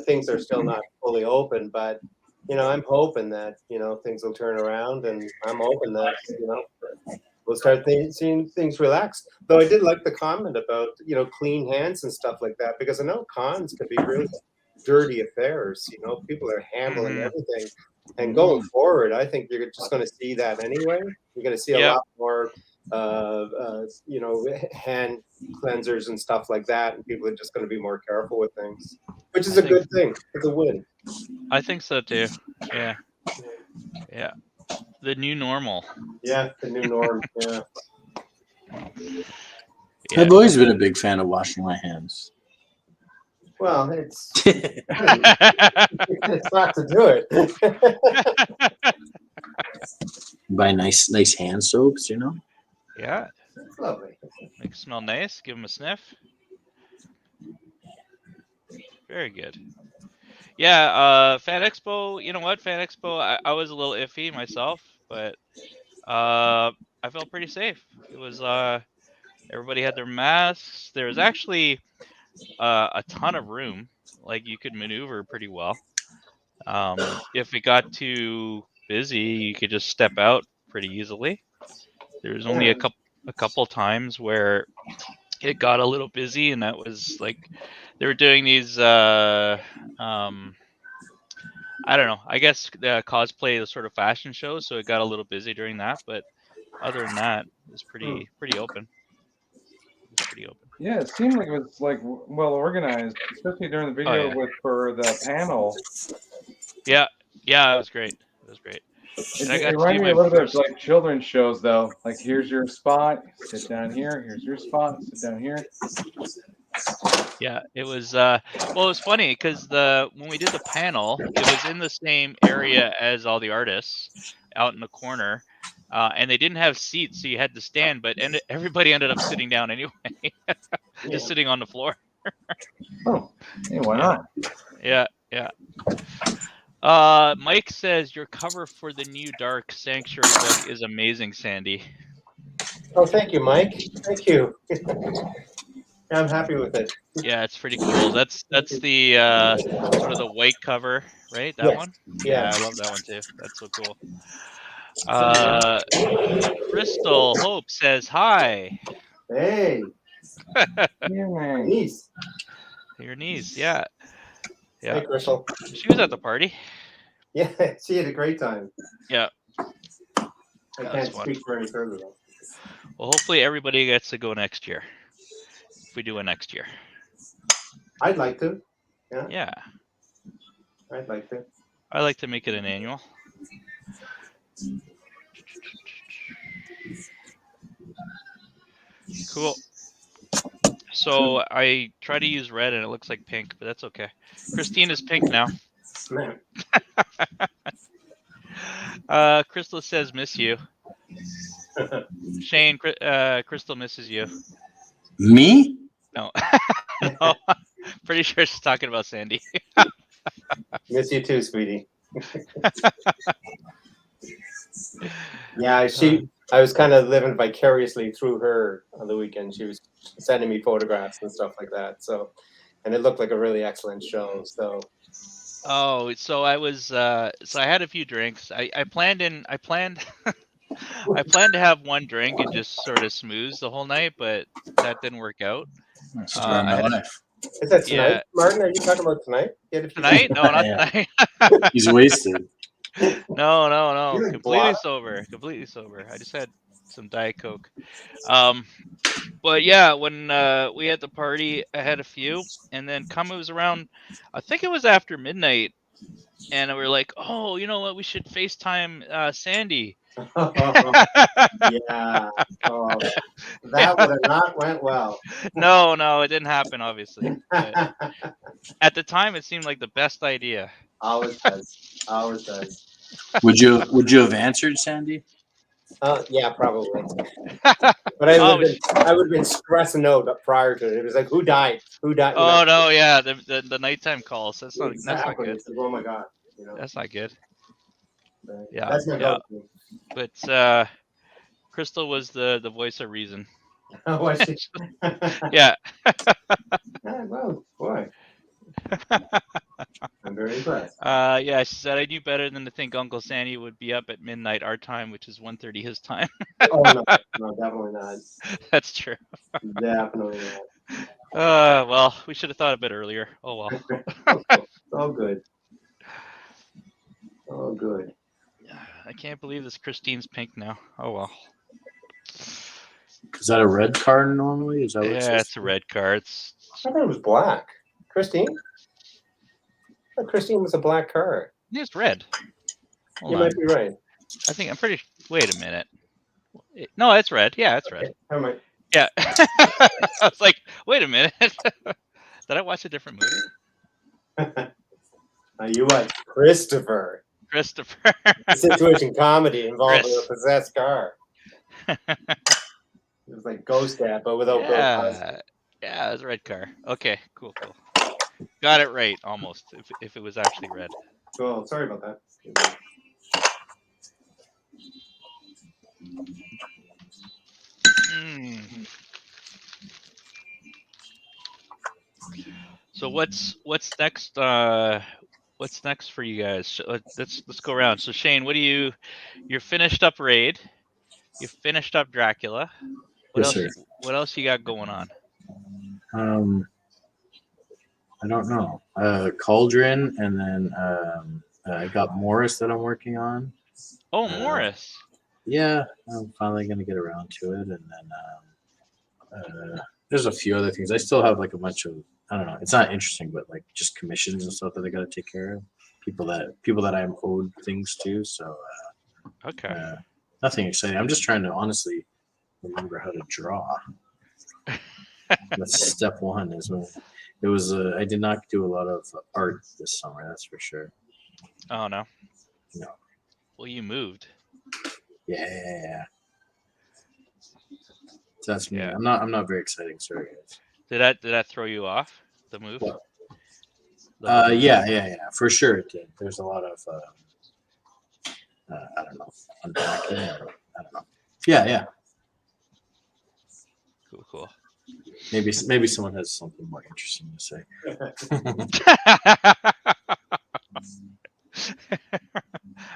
Things are still not fully open, but I'm hoping that things will turn around, and I'm hoping that we'll start seeing things relax. Though I did like the comment about clean hands and stuff like that, because I know cons can be really dirty affairs. You know, people are handling Mhm. everything. And going forward, I think you're just going to see that anyway. You're going to see a Yep. lot more, you know, hand cleansers and stuff like that, and people are just going to be more careful with things, which is I a think good thing. It's a win. I think so too. Yeah. Yeah. The new normal. Yeah, the new norm. Yeah. Yeah. I've always been a big fan of washing my hands. Well, it's it's not to do it. Buy nice hand soaps, you know. Yeah. It's lovely. Make it smell nice. Give them a sniff. Very good. Yeah, Fan Expo, you know what? Fan Expo, I was a little iffy myself, but I felt pretty safe. It was everybody had their masks. There was actually a ton of room. Like you could maneuver pretty well. If it got too busy, you could just step out pretty easily. There was only a couple times where it got a little busy, and that was like they were doing these I don't know. I guess the cosplay is sort of fashion shows, so it got a little busy during that. But other than that, it was pretty open. It was pretty open. Yeah, it seemed like it was like well organized, especially during the video yeah. for the panel. Yeah, it was great. It was great. And I It got to do reminded me my a little bit of first. like children's shows, though. Like, here's your spot, sit down here. Here's your spot, sit down here. Yeah, it was. Well, it was funny because when we did the panel, it was in the same area as all the artists, out in the corner, and they didn't have seats, so you had to stand. But everybody ended up sitting down anyway, just sitting on the floor. Oh, hey, why not? Yeah. Mike says your cover for the new Dark Sanctuary book is amazing, Sandy. Oh, thank you, Mike. Thank you. I'm happy with it. Yeah, it's pretty cool. That's the sort of the white cover, right? That one? Yeah. I love that one too. That's so cool. Crystal Hope says hi. Hey. Yeah. Nice. Your niece, yeah. Hey, Crystal. She was at the party. Yeah, she had a great time. Yeah. I can't speak for any further though. Well, hopefully everybody gets to go next year. If we do it next year. I'd like to. Yeah. I'd like to. I like to make it an annual. Cool. So I try to use red and it looks like pink, but that's okay. Christine is pink now. Crystal says miss you. Shane, Crystal misses you. Me? No. No. Pretty sure she's talking about Sandy. Miss you too, sweetie. Yeah, I was kind of living vicariously through her on the weekend. She was sending me photographs and stuff like that. So, and it looked like a really excellent show. So. Oh, so I was so I had a few drinks. I planned I planned to have one drink and just sort of smooze the whole night, but that didn't work out. Story of my life. Is that tonight, Yeah. Martin? Are you talking about tonight? Tonight? No, not Yeah. tonight. He's wasted. No. You're Completely blocked. sober. Completely sober. I just had some Diet Coke. But yeah, when we had the party, I had a few, and then it was around, I think it was after midnight, and we were like, oh, you know what? We should FaceTime Sandy. Yeah. Oh, that would have not went well. No, it didn't happen, obviously. But at the time, it seemed like the best idea. Always does. Always does. Would you have answered, Sandy? Yeah, probably. But I Oh, would have been stressing out prior to it. It was like, who died? Who died? Oh no, yeah, the nighttime calls. That's not Exactly. good. It's like, oh my god. You know. That's not good. Right. Yeah, That's my go-to. But Crystal was the voice of reason. Oh, I see. Yeah. Well, boy. I'm very impressed. Yeah, she said I knew better than to think Uncle Sandy would be up at midnight our time, which is 1:30 his time. Oh no, definitely not. That's true. Definitely not. Well, we should have thought a bit earlier. Oh well. All good. All good. I can't believe this Christine's pink now. Oh well. Is that a red card normally? Is that what Yeah, it's a red card. I thought it was black. Christine? I thought Christine was a black card. It's red. Hold You on. might be right. I'm pretty. Wait a minute. No, it's red. Yeah, it's red. Okay, never mind. Yeah. I was like, wait a minute. Did I watch a different movie? You watch Christopher. Christopher. A situation comedy involving Chris. a possessed car. It was like Ghost Dad, but without Bill Cosby. Yeah, it was a red car. Okay, cool. Got it right, almost. If it was actually red. Cool. Sorry about that. So what's next? What's next for you guys? Let's go around. So Shane, you're finished up Raid, you finished up Dracula. Yes, sir. What else you got going on? I don't know. Cauldron, and then I got Morris that I'm working on. Oh, Morris. Yeah, I'm finally gonna get around to it, and then there's a few other things. I still have like a bunch of, I don't know. It's not interesting, but like just commissions and stuff that I got to take care of. People that I'm owed things to. So Okay. nothing exciting. I'm just trying to honestly remember how to draw. That's step one. It was. I did not do a lot of art this summer. That's for sure. Oh no. No. Well, you moved. Yeah. So that's me. Yeah. I'm not very exciting. Sorry, guys. Did that throw you off, the move? What? The move? Yeah, for sure it did. There's a lot of I don't know, unpacking. I don't know. Yeah. Cool. Maybe someone has something more interesting to say.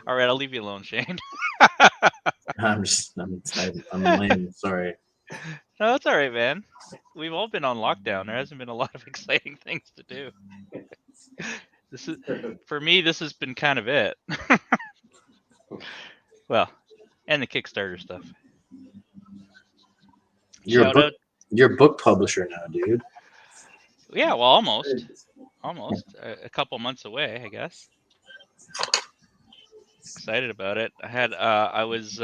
All right, I'll leave you alone, Shane. I'm lame. Sorry. No, it's all right, man. We've all been on lockdown. There hasn't been a lot of exciting things to do. For me, this has been kind of it. Well, and the Kickstarter stuff. You're a book publisher now, dude. Yeah, well, almost. A couple months away, I guess. Excited about it. I was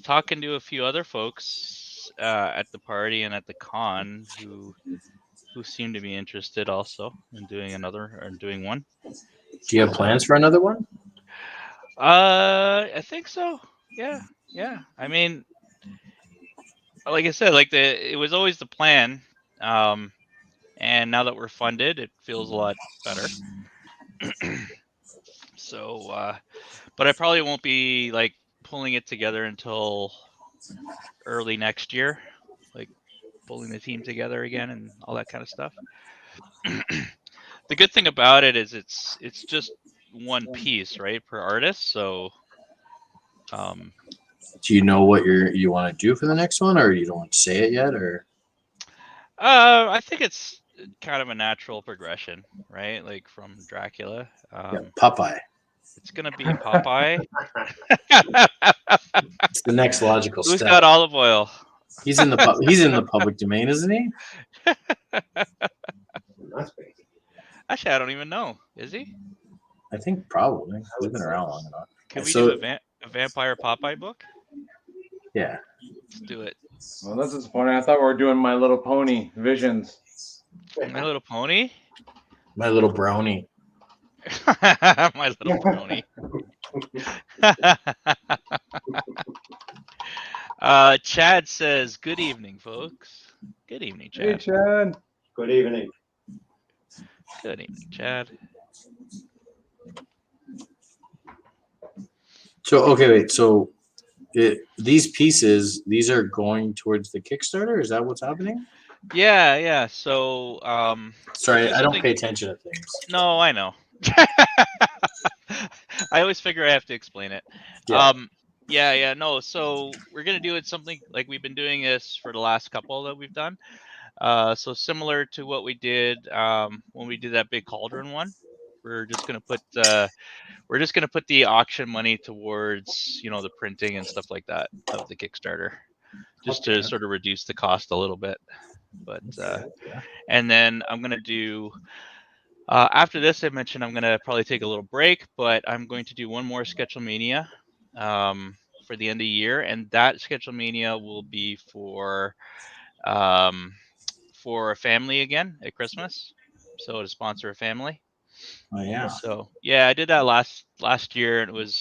talking to a few other folks at the party and at the con who seemed to be interested also in doing one. Do you have plans for another one? I think so. Yeah. I mean, like I said, it was always the plan. And now that we're funded, it feels a lot better. So, but I probably won't be like pulling it together until early next year, like pulling the team together again and all that kind of stuff. The good thing about it is it's just one piece, right, per artist. So, do you know what you want to do for the next one, or you don't want to say it yet, or? I think it's kind of a natural progression, right? Like from Dracula. Popeye. It's gonna be Popeye. It's the next logical Who's step. got olive oil? He's in the public domain, isn't he? Actually, I don't even know. Is he? I think probably. He's been around long enough. Can we do a vampire Popeye book? Yeah. Let's do it. Well, that's disappointing. I thought we were doing My Little Pony Visions. My Little Pony? My Little Brownie. My Little Pony. Chad says, good evening, folks. Good evening, Chad. Hey, Chad. Good evening. Good evening, Chad. So, okay, wait. So these pieces, these are going towards the Kickstarter? Is that what's happening? Yeah. So, sorry, I don't pay attention to things. No, I know. I always figure I have to explain it. Yeah. No. So we're gonna do it something like we've been doing this for the last couple that we've done. So similar to what we did when we did that big cauldron one, we're just gonna put the auction money towards the printing and stuff like that of the Kickstarter, just to sort of reduce the cost a little bit. But and then I'm gonna do after this. I mentioned I'm gonna probably take a little break, but I'm going to do one more Sketchlemania for the end of the year, and that Sketchlemania will be for a family again at Christmas. So to sponsor a family. Oh yeah. So yeah, I did that last year, and it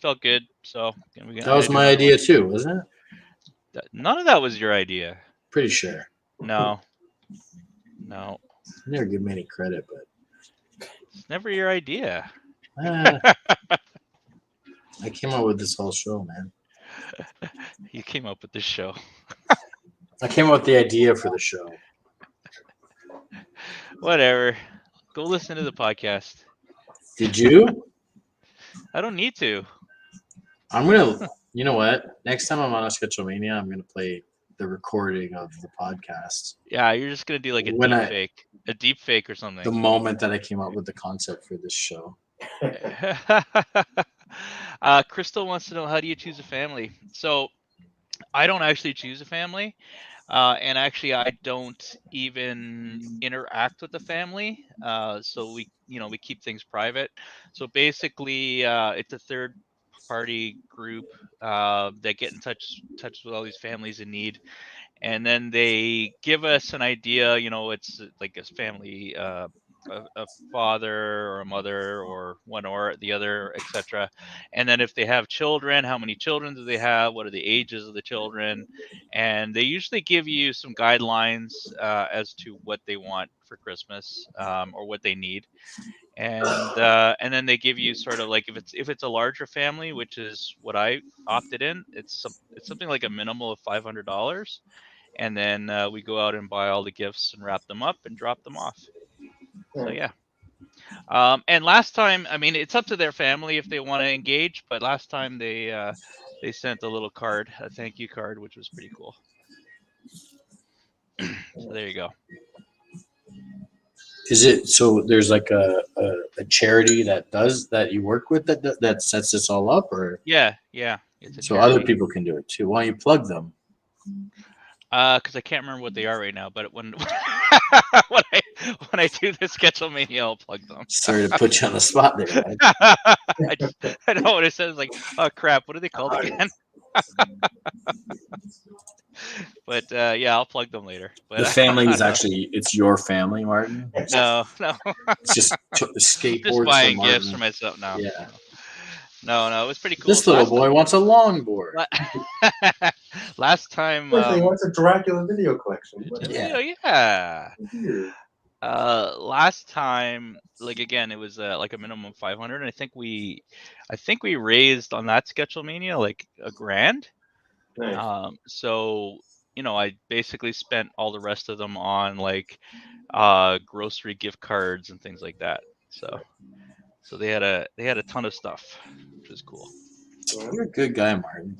felt good. So That was my idea too, wasn't it? None of that was your idea. Pretty sure. No. You never give me any credit, but It's never your idea. I came up with this whole show, man. You came up with this show. I came up with the idea for the show. Whatever. Go listen to the podcast. Did you? I don't need to. You know what? Next time I'm on a Sketchlemania, I'm gonna play the recording of the podcast. Yeah, you're just gonna do like a deep fake or something. The moment that I came up with the concept for this show. Crystal wants to know, how do you choose a family? So I don't actually choose a family. And actually, I don't even interact with the family. So we keep things private. So basically, it's a third-party group that get in touch with all these families in need, and then they give us an idea. It's like a family, a father or a mother or one or the other, etc. And then if they have children, how many children do they have? What are the ages of the children? And they usually give you some guidelines as to what they want for Christmas or what they need. And then they give you sort of like, if it's a larger family, which is what I opted in, it's something like a minimal of $500, and then we go out and buy all the gifts and wrap them up and drop them off. So yeah. And last time, I mean, it's up to their family if they want to engage, but last time they sent a little card, a thank you card, which was pretty cool. So there you go. Is it so? There's like a charity that you work with that sets this all up, or yeah. It's so other people can do it too. Why don't you plug them? Because I can't remember what they are right now, but when when I do the Sketchlemania, I'll plug them. Sorry to put you on the spot there. Right? I know what it says. Like, oh crap, what are they called again? But yeah, I'll plug them later. But The family is actually, it's your family, Martin. no. It's just skateboards. Just buying for gifts for Martin. myself now. Yeah. No, it was pretty cool. This little boy wants a longboard. Last time. He wants a Dracula video collection. Yeah. Last time, like again, it was like a minimum of 500, and I think we raised on that Sketchlemania like $1,000. Nice. So I basically spent all the rest of them on like grocery gift cards and things like that. So they had a ton of stuff, which is cool. You're a good guy, Martin.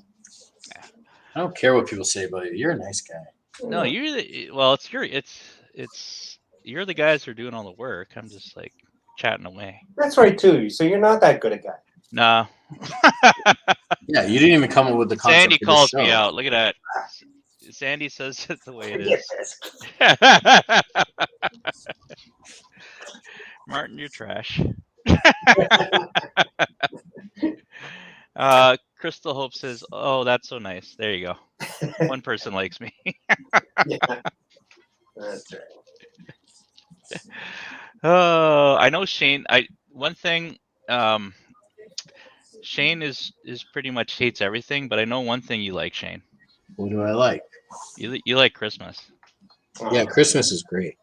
Yeah. I don't care what people say about you. You're a nice guy. No, you're the guys who are doing all the work. I'm just like chatting away. That's right too. So you're not that good a guy. No. Yeah, you didn't even come up with the concept. Sandy for calls the show. me out. Look at that. Sandy says it's the way it is. Martin, you're trash. Crystal Hope says, "Oh, that's so nice." There you go. One person likes me. Yeah. That's right. Oh, I know Shane. One thing. Shane is pretty much hates everything, but I know one thing you like, Shane. What do I like? You like Christmas. Yeah, Christmas is great.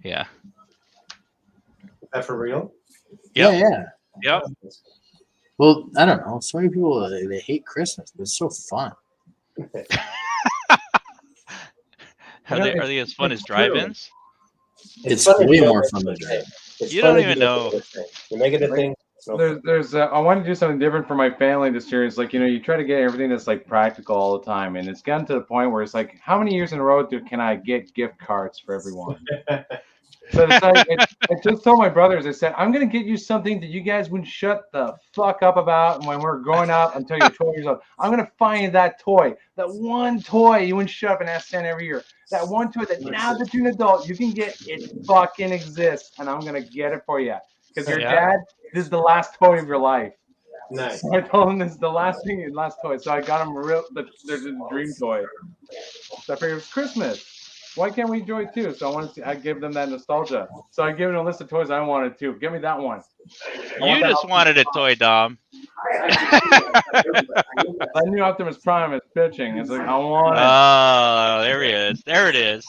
Yeah. Is that for real? Yep. Yeah. Yep. Well, I don't know. So many people they hate Christmas, but it's so fun. Are they as fun as drive-ins? It's fun to way do more it. fun than drive. It's You fun don't to even do it know. this thing. You make it a thing. There's I want to do something different for my family this year. It's like, you try to get everything that's like practical all the time, and it's gotten to the point where it's like, how many years in a row can I get gift cards for everyone? So I just told my brothers, I said, I'm gonna get you something that you guys wouldn't shut the fuck up about when we're growing up until you're 12 years old. I'm gonna find you that toy, that one toy you wouldn't shut up and ask Santa every year. That one toy that now that you're an adult you can get. It fucking exists, and I'm gonna get it for you. Because your dad, this is the last toy of your life. Nice. So I told him this is the last toy. So I got him there's a dream toy. So I figured it's Christmas. Why can't we enjoy it too? So I give them that nostalgia. So I give them a list of toys I wanted too. Give me that one. You just wanted a toy, Dom. I knew Optimus Prime is pitching. It's like, I want it. Oh, there he is. There it is.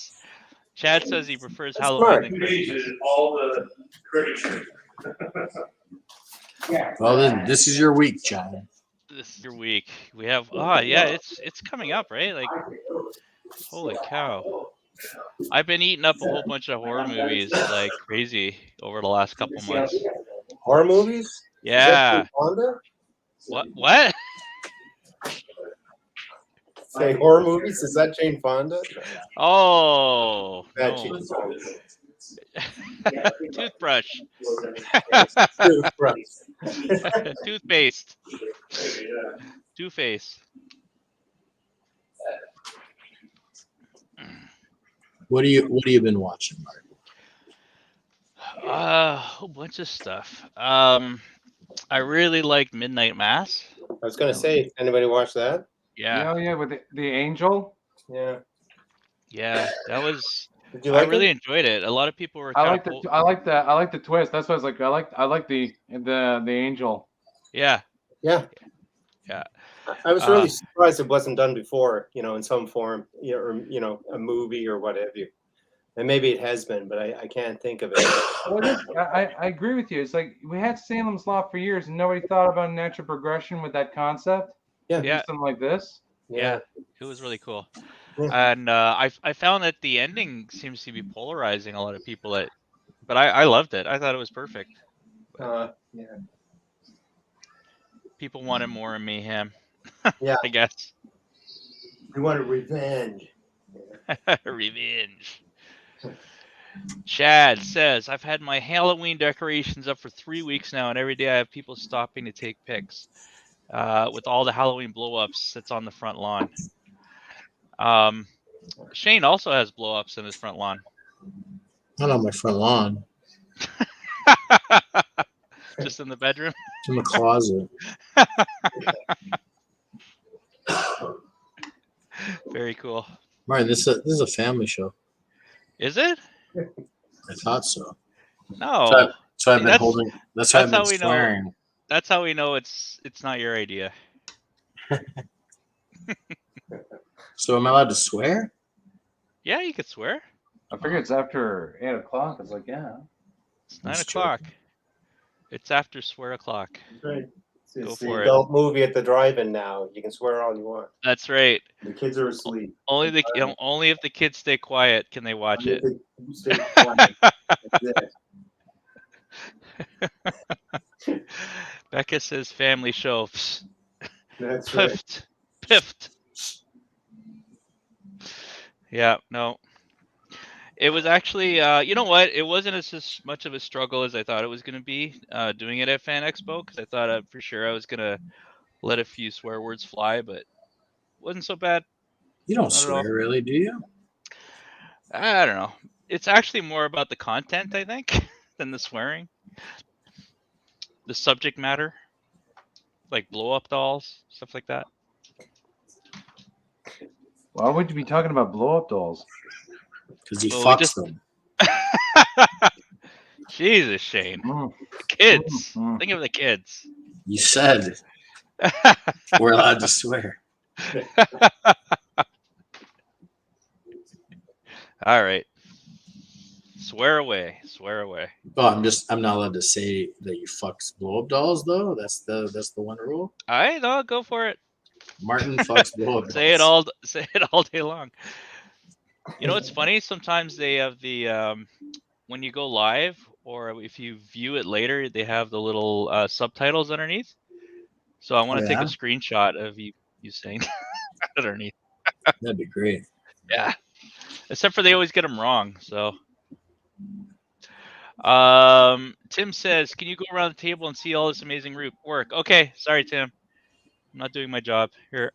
Chad says he prefers Halloween than Christmas. All the critters. Well, then this is your week, John. This is your week. We have it's coming up, right? Like, holy cow. I've been eating up a whole bunch of horror movies like crazy over the last couple months. Horror movies? Yeah. What? Say horror movies? Is that Jane Fonda? Oh. Bad No. Jane Fonda. Toothbrush. Toothbrush. Toothpaste. Two-Face. What have you been watching, Mark? A whole bunch of stuff. I really liked Midnight Mass. I was gonna say, anybody watch that? Yeah. Yeah, with the angel. Yeah. Yeah, that was. Did you I like really it? enjoyed it. A lot of people were. I like the twist. That's what I was like. I like the angel. Yeah. Yeah. Yeah. I was really surprised it wasn't done before, in some form, or a movie or what have you. And maybe it has been, but I can't think of it. Well, I agree with you. It's like we had Salem's Law for years, and nobody thought about natural progression with that concept. Yeah. Yeah. Something like this. Yeah. It was really cool. Yeah. And I found that the ending seems to be polarizing a lot of people. But I loved it. I thought it was perfect. Yeah. People wanted more of mayhem. Yeah. I guess. We wanted revenge. Revenge. Chad says, I've had my Halloween decorations up for 3 weeks now, and every day I have people stopping to take pics with all the Halloween blow-ups that's on the front lawn. Shane also has blow-ups in his front lawn. Not on my front lawn. Just in the bedroom? It's in the closet. Very cool. Martin, this is a family show. Is it? I thought so. No. So I've been holding. That's why I've been swearing. Know, that's how we know it's not your idea. So am I allowed to swear? Yeah, you could swear. I figure it's after 8 o'clock. It's like, yeah. It's 9 o'clock. It's after swear o'clock. Right. Go It's for the it. adult movie at the drive-in now. You can swear all you want. That's right. The kids are asleep. Only if the kids stay quiet can they watch it. Stay quiet. That's it. Becca says family show. Psst. That's right. Piffed. Yeah, no. It was actually, you know what? It wasn't as much of a struggle as I thought it was going to be doing it at Fan Expo, because I thought for sure I was going to let a few swear words fly, but it wasn't so bad. You don't swear, really, do you? I don't know. It's actually more about the content, I think, than the swearing. The subject matter, like blow-up dolls, stuff like that. Why would you be talking about blow-up dolls? Because he fucks them. Jesus, Shane. The kids. Think of the kids. You said we're allowed to swear. All right. Swear away. Swear away. Oh, I'm not allowed to say that you fucks blow up dolls though. That's the one rule. All right, no, go for it. Martin fucks blow up dolls. Say it all day long. You know what's funny? Sometimes they have the when you go live, or if you view it later, they have the little subtitles underneath. So I want to take a screenshot of you saying that underneath. That'd be great. Yeah. Except for they always get them wrong. So, Tim says, "Can you go around the table and see all this amazing work?" Okay, sorry, Tim. I'm not doing my job here.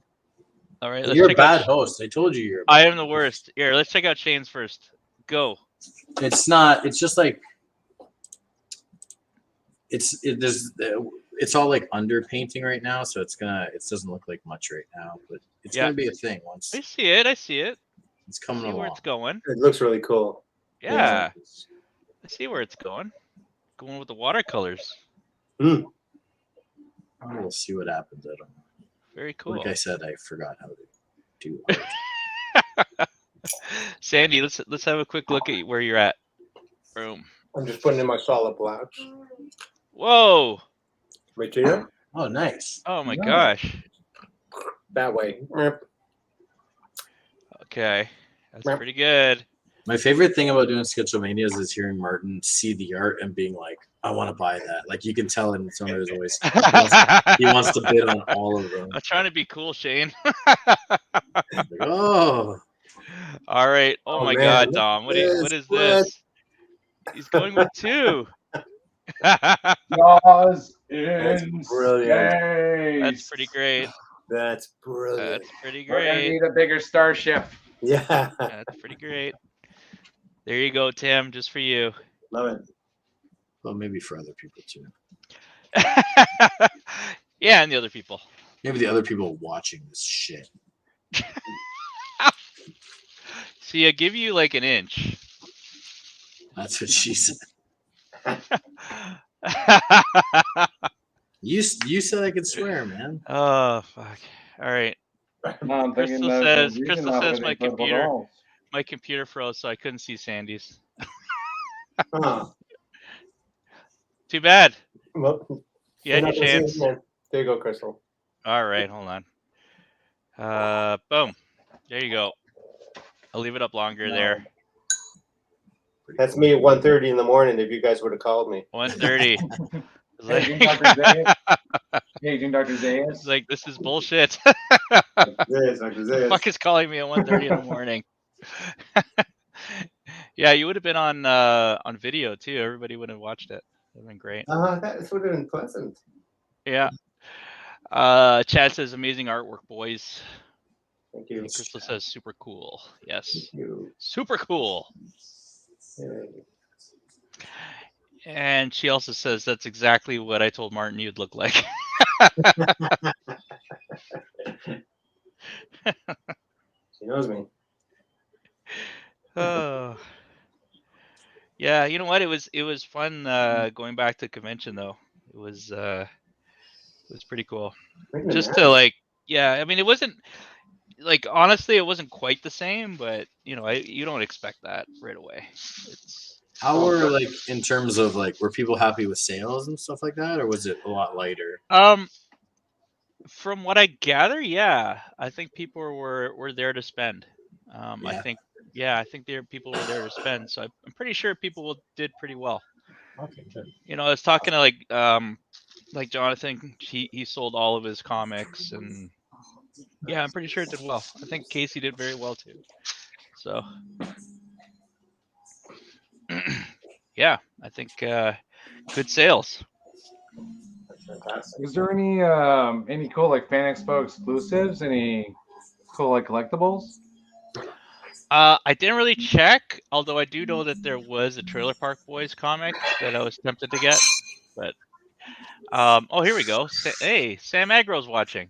All right, let's You're a check out bad host. I told you you're. I am the worst. Here, let's check out Shane's first. Go. It's not. It's just like. It's all like underpainting right now, so it doesn't look like much right now, but it's gonna be a thing once I see it. it's coming See along. where it's going. It looks really cool. Yeah. I see where it's going. Going with the watercolors. We'll see what happens. I don't know. Very cool. Like I said, I forgot how to do art. Sandy, let's have a quick look at where you're at. Boom. I'm just putting in my solid blocks. Whoa. Right here? Oh, nice. Oh my gosh. That way. Okay. That's pretty good. My favorite thing about doing Sketchlemania is hearing Martin see the art and being like, I want to buy that. Like, you can tell in some of his voice. He wants to bid on all of them. I'm trying to be cool, Shane. Like, oh. All right. Oh my man, God, Dom. What is this? He's going with 2. Jaws in brilliant. That's space. pretty great. That's brilliant. That's pretty We're gonna great. need a bigger starship. Yeah. That's pretty great. There you go, Tim. Just for you. Love it. Well, maybe for other people too. Yeah, and the other people. Maybe the other people watching this shit. See, I give you like an inch. That's what she said. You said I could swear, man. Oh fuck! All right. No, I'm thinking Crystal there's a says reason not for my the inflatable computer dolls. froze, so I couldn't see Sandy's. Huh. Too bad. Well, You had your chance. there you go, Crystal. All right, hold on. Boom. There you go. I'll leave it up longer there. That's me at 1:30 in the morning if you guys would have called me. 1:30. Paging Dr. Zayas. Paging Dr. Zayas. It's like, this is bullshit. This, like this. Fuck is calling me at 1:30 in the morning. Yeah, you would have been on video too. Everybody would have watched it. That would have been great. That would have been pleasant. Yeah. Chad says, amazing artwork, boys. Thank you. Crystal says, super cool. Yes. Thank you. Super cool. Yeah. And she also says, that's exactly what I told Martin you'd look like. She knows me. Oh. Yeah, you know what? It was fun going back to convention though. It was pretty cool. Just to like, yeah, I mean, it wasn't like, honestly, it wasn't quite the same, but you know, you don't expect that right away. How were, like, in terms of, like, were people happy with sales and stuff like that, or was it a lot lighter? From what I gather, yeah, I think people were there to spend. Yeah. I think people were there to spend. So I'm pretty sure people did pretty well. Okay, good. You know, I was talking to like Jonathan. He sold all of his comics, and yeah, I'm pretty sure it did well. I think Casey did very well too. So yeah, I think good sales. Is there any cool like Fan Expo exclusives? Any cool like collectibles? I didn't really check, although I do know that there was a Trailer Park Boys comic that I was tempted to get. But oh, here we go. Hey, Sam Agro's watching.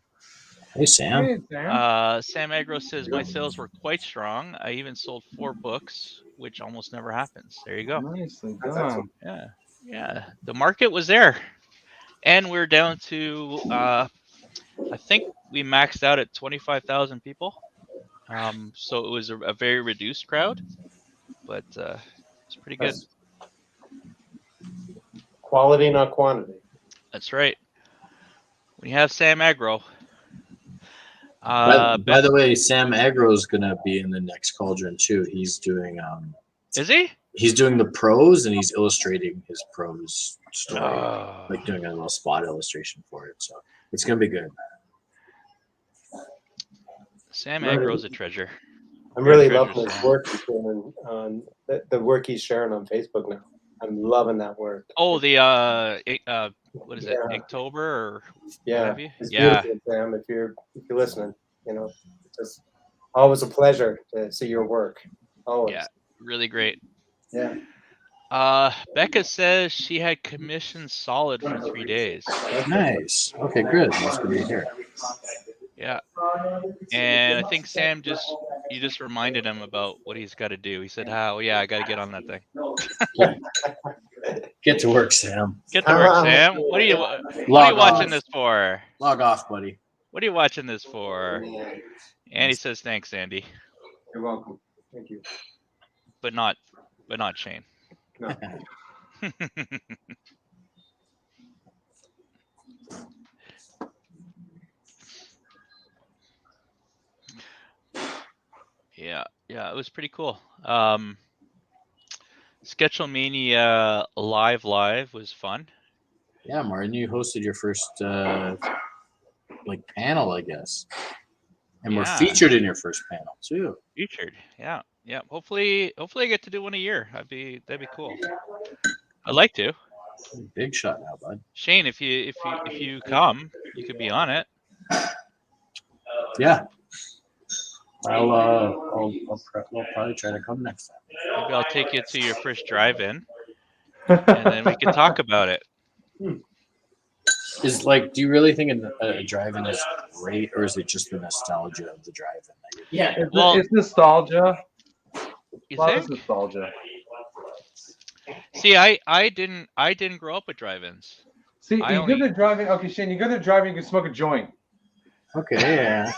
Hey, Sam. Hey, Sam. Sam Agro says my sales were quite strong. I even sold 4 books, which almost never happens. There you go. Nicely done. Yeah. The market was there, and we're down to I think we maxed out at 25,000 people. So it was a very reduced crowd, but it's pretty good. Quality, not quantity. That's right. When you have Sam Agro. By the way, Sam Agro is gonna be in the next Cauldron too. He's doing Is he? he's doing the prose and he's illustrating his prose story, Oh. like doing a little spot illustration for it. So it's gonna be good. Sam Agro's a treasure. I'm really Treasure loving his Sam. work he's doing on the work he's sharing on Facebook now. I'm loving that work. Oh, the what is it? Yeah. Inktober or Yeah, what have you? it's Yeah. beautiful, Sam. If you're listening, it's just always a pleasure to see your work. Always. Yeah. Really great. Yeah. Becca says she had commissioned solid for 3 days. Nice. Okay, good. That's good to hear. Yeah. And I think Sam you just reminded him about what he's got to do. He said, "Oh yeah, I got to get on that thing." Get to work, Sam. Get to work, Sam. What are you Log watching off. this for? Log off, buddy. What are you watching this for? And he says, "Thanks, Andy," You're welcome. Thank you. but not Shane. No. Yeah, it was pretty cool. Sketchlemania live was fun. Yeah, Martin, you hosted your first panel, I guess, and we're Yeah. featured in your first panel too. Featured, yeah. Hopefully I get to do one a year. That'd be cool. I'd like to. Big shot now, bud. Shane, if you come, you could be on it. Yeah. I'll probably try to come next time. Maybe I'll take you to your first drive-in, and then we can talk about it. Do you really think a drive-in is great, or is it just the nostalgia of the drive-in? Yeah. It's nostalgia. You A lot of think? nostalgia. See, I didn't grow up with drive-ins. See, I you only- go to driving. Okay, Shane, you go to driving, you can smoke a joint. Okay, yeah.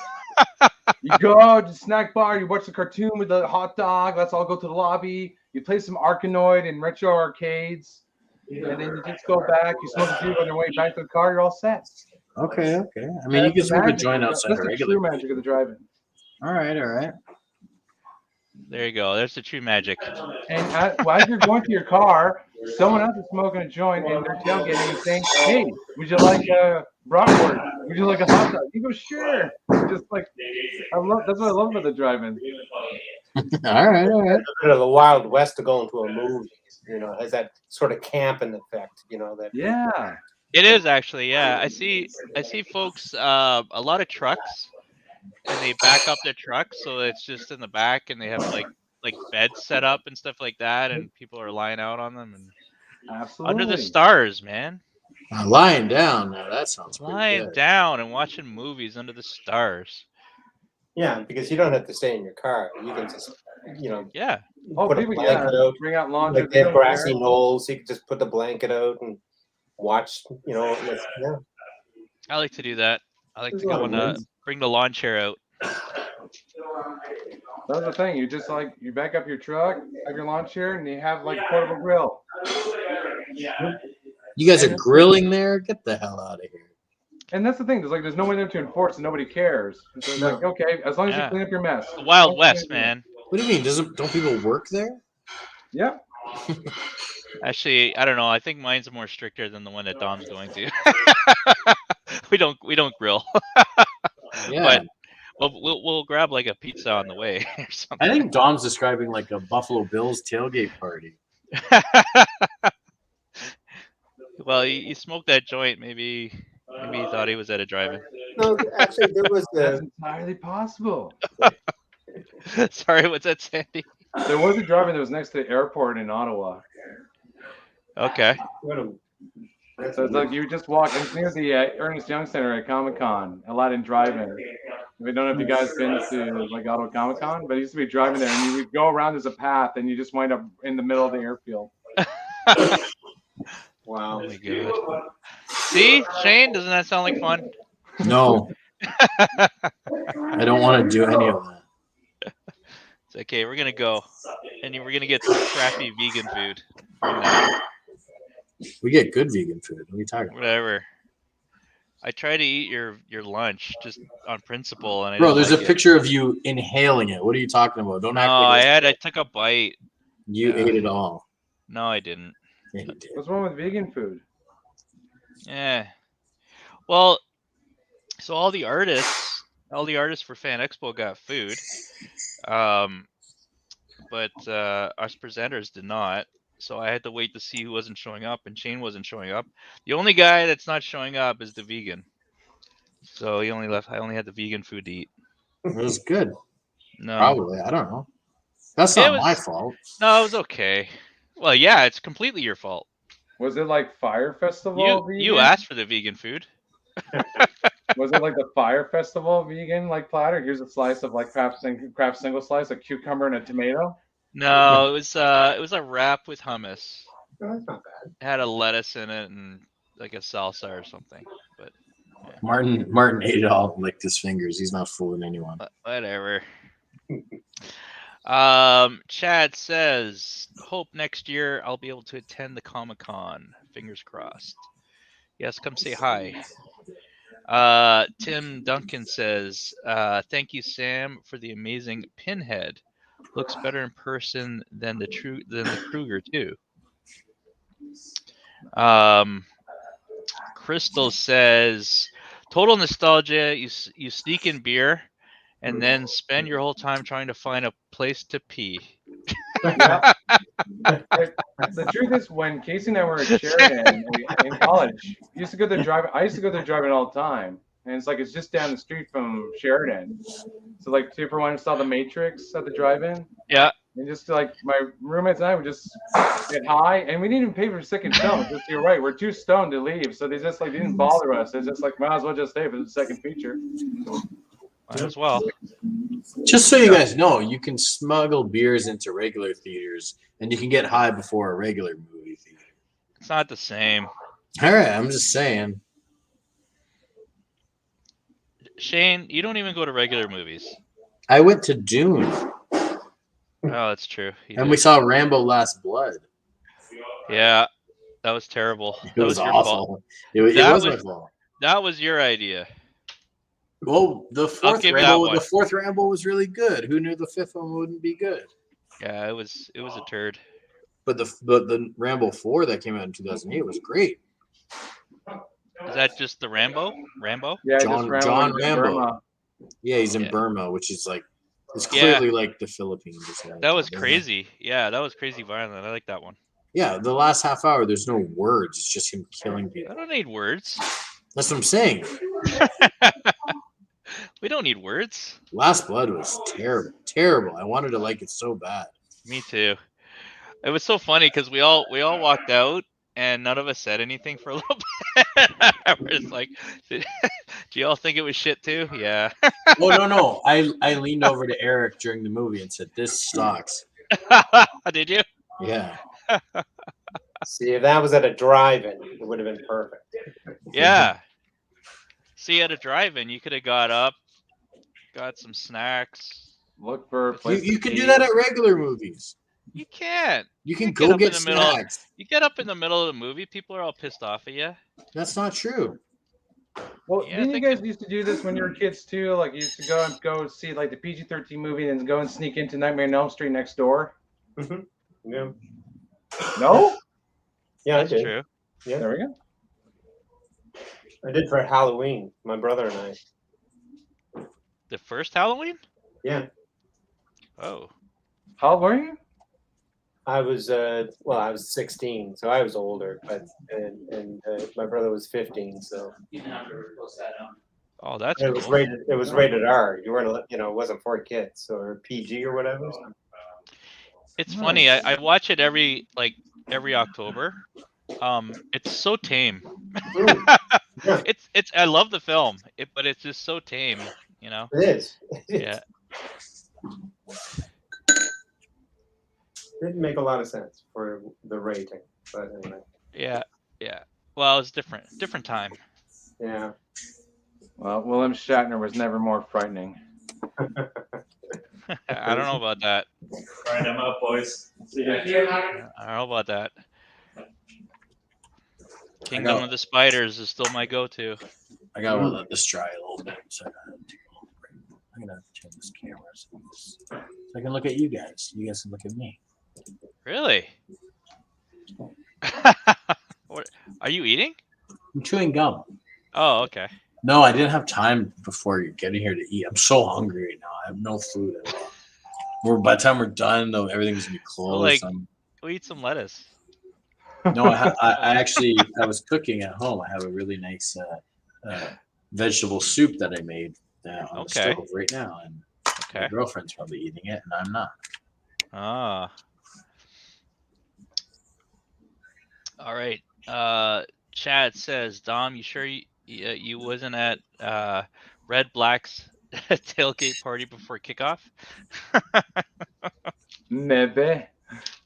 You go to the snack bar, you watch the cartoon with the hot dog. Let's all go to the lobby. You play some Arkanoid and retro arcades, and then you just go back. You smoke a few on your way back to the car. You're all set. Okay. I mean, you can smoke a joint outside That's a the regular. true magic of the drive-in. All right. There you go. There's the true magic. And as you're going to your car, someone else is smoking a joint and they're tailgating and saying, "Hey, would you like a bratwurst? Would you like a hot dog?" You go, "Sure." Just like that's what I love about the drive-in. All right. A bit of the Wild West to go into a movie, has that sort of camping effect, that. Yeah. It is actually, yeah. I see folks, a lot of trucks, and they back up their trucks so it's just in the back, and they have like beds set up and stuff like that, and people are lying out on them and Absolutely. under the stars, man. Lying down. Now that sounds pretty Lying good. down and watching movies under the stars. Yeah, because you don't have to stay in your car. You can just, Yeah. Oh, put a people, blanket out. bring out laundry. Like they have grassy knolls, you can just put the blanket out and watch, yeah. I like to do that. I like There's to a lot go of and ways. bring the lawn chair out. That's the thing. You just you back up your truck, have your lawn chair, and you have like a portable grill. You guys are grilling there? Get the hell out of here. And that's the thing. There's no one there to enforce, and nobody cares. And so it's like, okay, as long as Yeah. you clean up your mess. The Wild West, man. What do you mean? Don't people work there? Yeah. Actually, I don't know. I think mine's more stricter than the one that Dom's going to. we don't grill. Yeah. But we'll grab like a pizza on the way or something. I think Dom's describing like a Buffalo Bills tailgate party. Well, he smoked that joint. Maybe he thought he was at a drive-in. No, actually, there was That's entirely possible. Sorry, what's that, Sandy? There was a drive-in that was next to the airport in Ottawa. Okay. So it's like you just walk. It's near the Ernest Young Center at Comic-Con, Aladdin Drive-In. We don't know if you guys been to like Ottawa Comic-Con, but it used to be driving there, and you would go around as a path, and you just wind up in the middle of the airfield. Wow. Oh my god. See, Shane, doesn't that sound like fun? No. I don't want to do any of that. It's okay. We're gonna go, and we're gonna get some crappy vegan food. We get good vegan food. What are you talking about? Whatever. I try to eat your lunch just on principle, and I Bro, didn't there's like a it. picture of you inhaling it. What are you talking about? Don't act No, like I took a bite. You Yeah. ate it all. No, I didn't. Yeah, you did. What's wrong with vegan food? Yeah. Well, so all the artists for Fan Expo got food. But us presenters did not. So I had to wait to see who wasn't showing up, and Shane wasn't showing up. The only guy that's not showing up is the vegan. So he only left. I only had the vegan food to eat. It was good. No, Probably. I don't know. That's It not my was- fault. no, it was okay. Well, yeah, it's completely your fault. Was it like Fire Festival You vegan? asked for the vegan food. Was it like the Fire Festival vegan like platter? Here's a slice of like Kraft single slice, a cucumber and a tomato. No, it was a wrap with hummus. Oh, that's not bad. It had a lettuce in it and like a salsa or something. But Martin ate it all and licked his fingers. He's not fooling anyone. whatever. Chad says, hope next year I'll be able to attend the Comic-Con. Fingers crossed. Yes, come say hi. Tim Duncan says, thank you, Sam, for the amazing Pinhead. Looks better in person than the Kruger too. Crystal says, total nostalgia. You sneak in beer and then spend your whole time trying to find a place to pee. Yeah. The truth is, when Casey and I were at Sheridan in college, I used to go there driving all the time, and it's just down the street from Sheridan. So like 2 for 1 saw The Matrix at the drive-in, Yeah. and just like my roommates and I would just get high, and we didn't even pay for the second film. Just you're right, we're too stoned to leave, so they just like didn't bother us. It's just like might as well just stay for the second feature. Might as well. Just so you guys know, you can smuggle beers into regular theaters, and you can get high before a regular movie theater. It's not the same. All right, I'm just saying. Shane, you don't even go to regular movies. I went to Dune, Oh, that's true. You and did. we saw Rambo: Last Blood. Yeah, that was terrible. It That was your fault. awful. It was my fault. That was your idea. Well, the fourth give you Rambo, that the one. fourth Rambo was really good. Who knew the fifth one wouldn't be good? Yeah, it was a turd. But the Rambo 4 that came out in 2008 was great. Is that just the Rambo? Yeah, John Rambo. Burma. Yeah, he's in Yeah. Burma, which is like it's Yeah. clearly like the Philippines. or something That like was isn't it? crazy. Yeah, that was crazy violent. I like that one. Yeah, the last half hour, there's no words. It's just him killing people. I don't need words. That's what I'm saying. We don't need words. Last Blood was terrible, terrible. I wanted to like it so bad. Me too. It was so funny because we all walked out and none of us said anything for a little bit. We're just like, do y'all think it was shit too? Yeah. Oh no! I leaned over to Eric during the movie and said, "This sucks." Did you? Yeah. See, if that was at a drive-in, it would have been perfect. Yeah. See, at a drive-in, you could have got up, got some snacks. Look for a You, place you to can pee. do that at regular movies. You can't. You can get go up get in the middle. snacks. You get up in the middle of the movie, people are all pissed off at you. That's not true. Well, Yeah, I didn't you think guys used to do this when you were kids too? Like you used to go see like the PG-13 movie and then go and sneak into Nightmare on Elm Street next door. Yeah, No, yeah, I That's did. true. Yeah, there we go. I did for Halloween. My brother and I. The first Halloween? Yeah, Oh. How old were you? I was I was 16, so I was older, but and my brother was 15, so Oh, that's it was cool. rated R. You weren't, it wasn't for kids or PG or whatever. So. It's funny. I watch it every October. It's so tame. Yeah. It's I love the film, but it's just so tame, you know. It is. Yeah. Didn't make a lot of sense for the rating, but anyway. Yeah. Well, it's different time. Yeah. Well, William Shatner was never more frightening. I don't know about that. All right, I'm up, boys. See ya. I don't know about that. Kingdom of the Spiders is still my go-to. I gotta let this dry a little bit. So I'm gonna turn this camera so I can look at you guys. You guys can look at me. Really? What are you eating? I'm chewing gum. Oh, okay. No, I didn't have time before you getting here to eat. I'm so hungry right now. I have no food at all. By the time we're done, though, everything's gonna be closed. like- Go eat some lettuce. No, I actually I was cooking at home. I have a really nice vegetable soup that I made on the stove right now, and my Okay. girlfriend's probably eating it, and I'm not. Ah. All right. Chad says, Dom, you sure you wasn't at Red Black's tailgate party before kickoff? Maybe.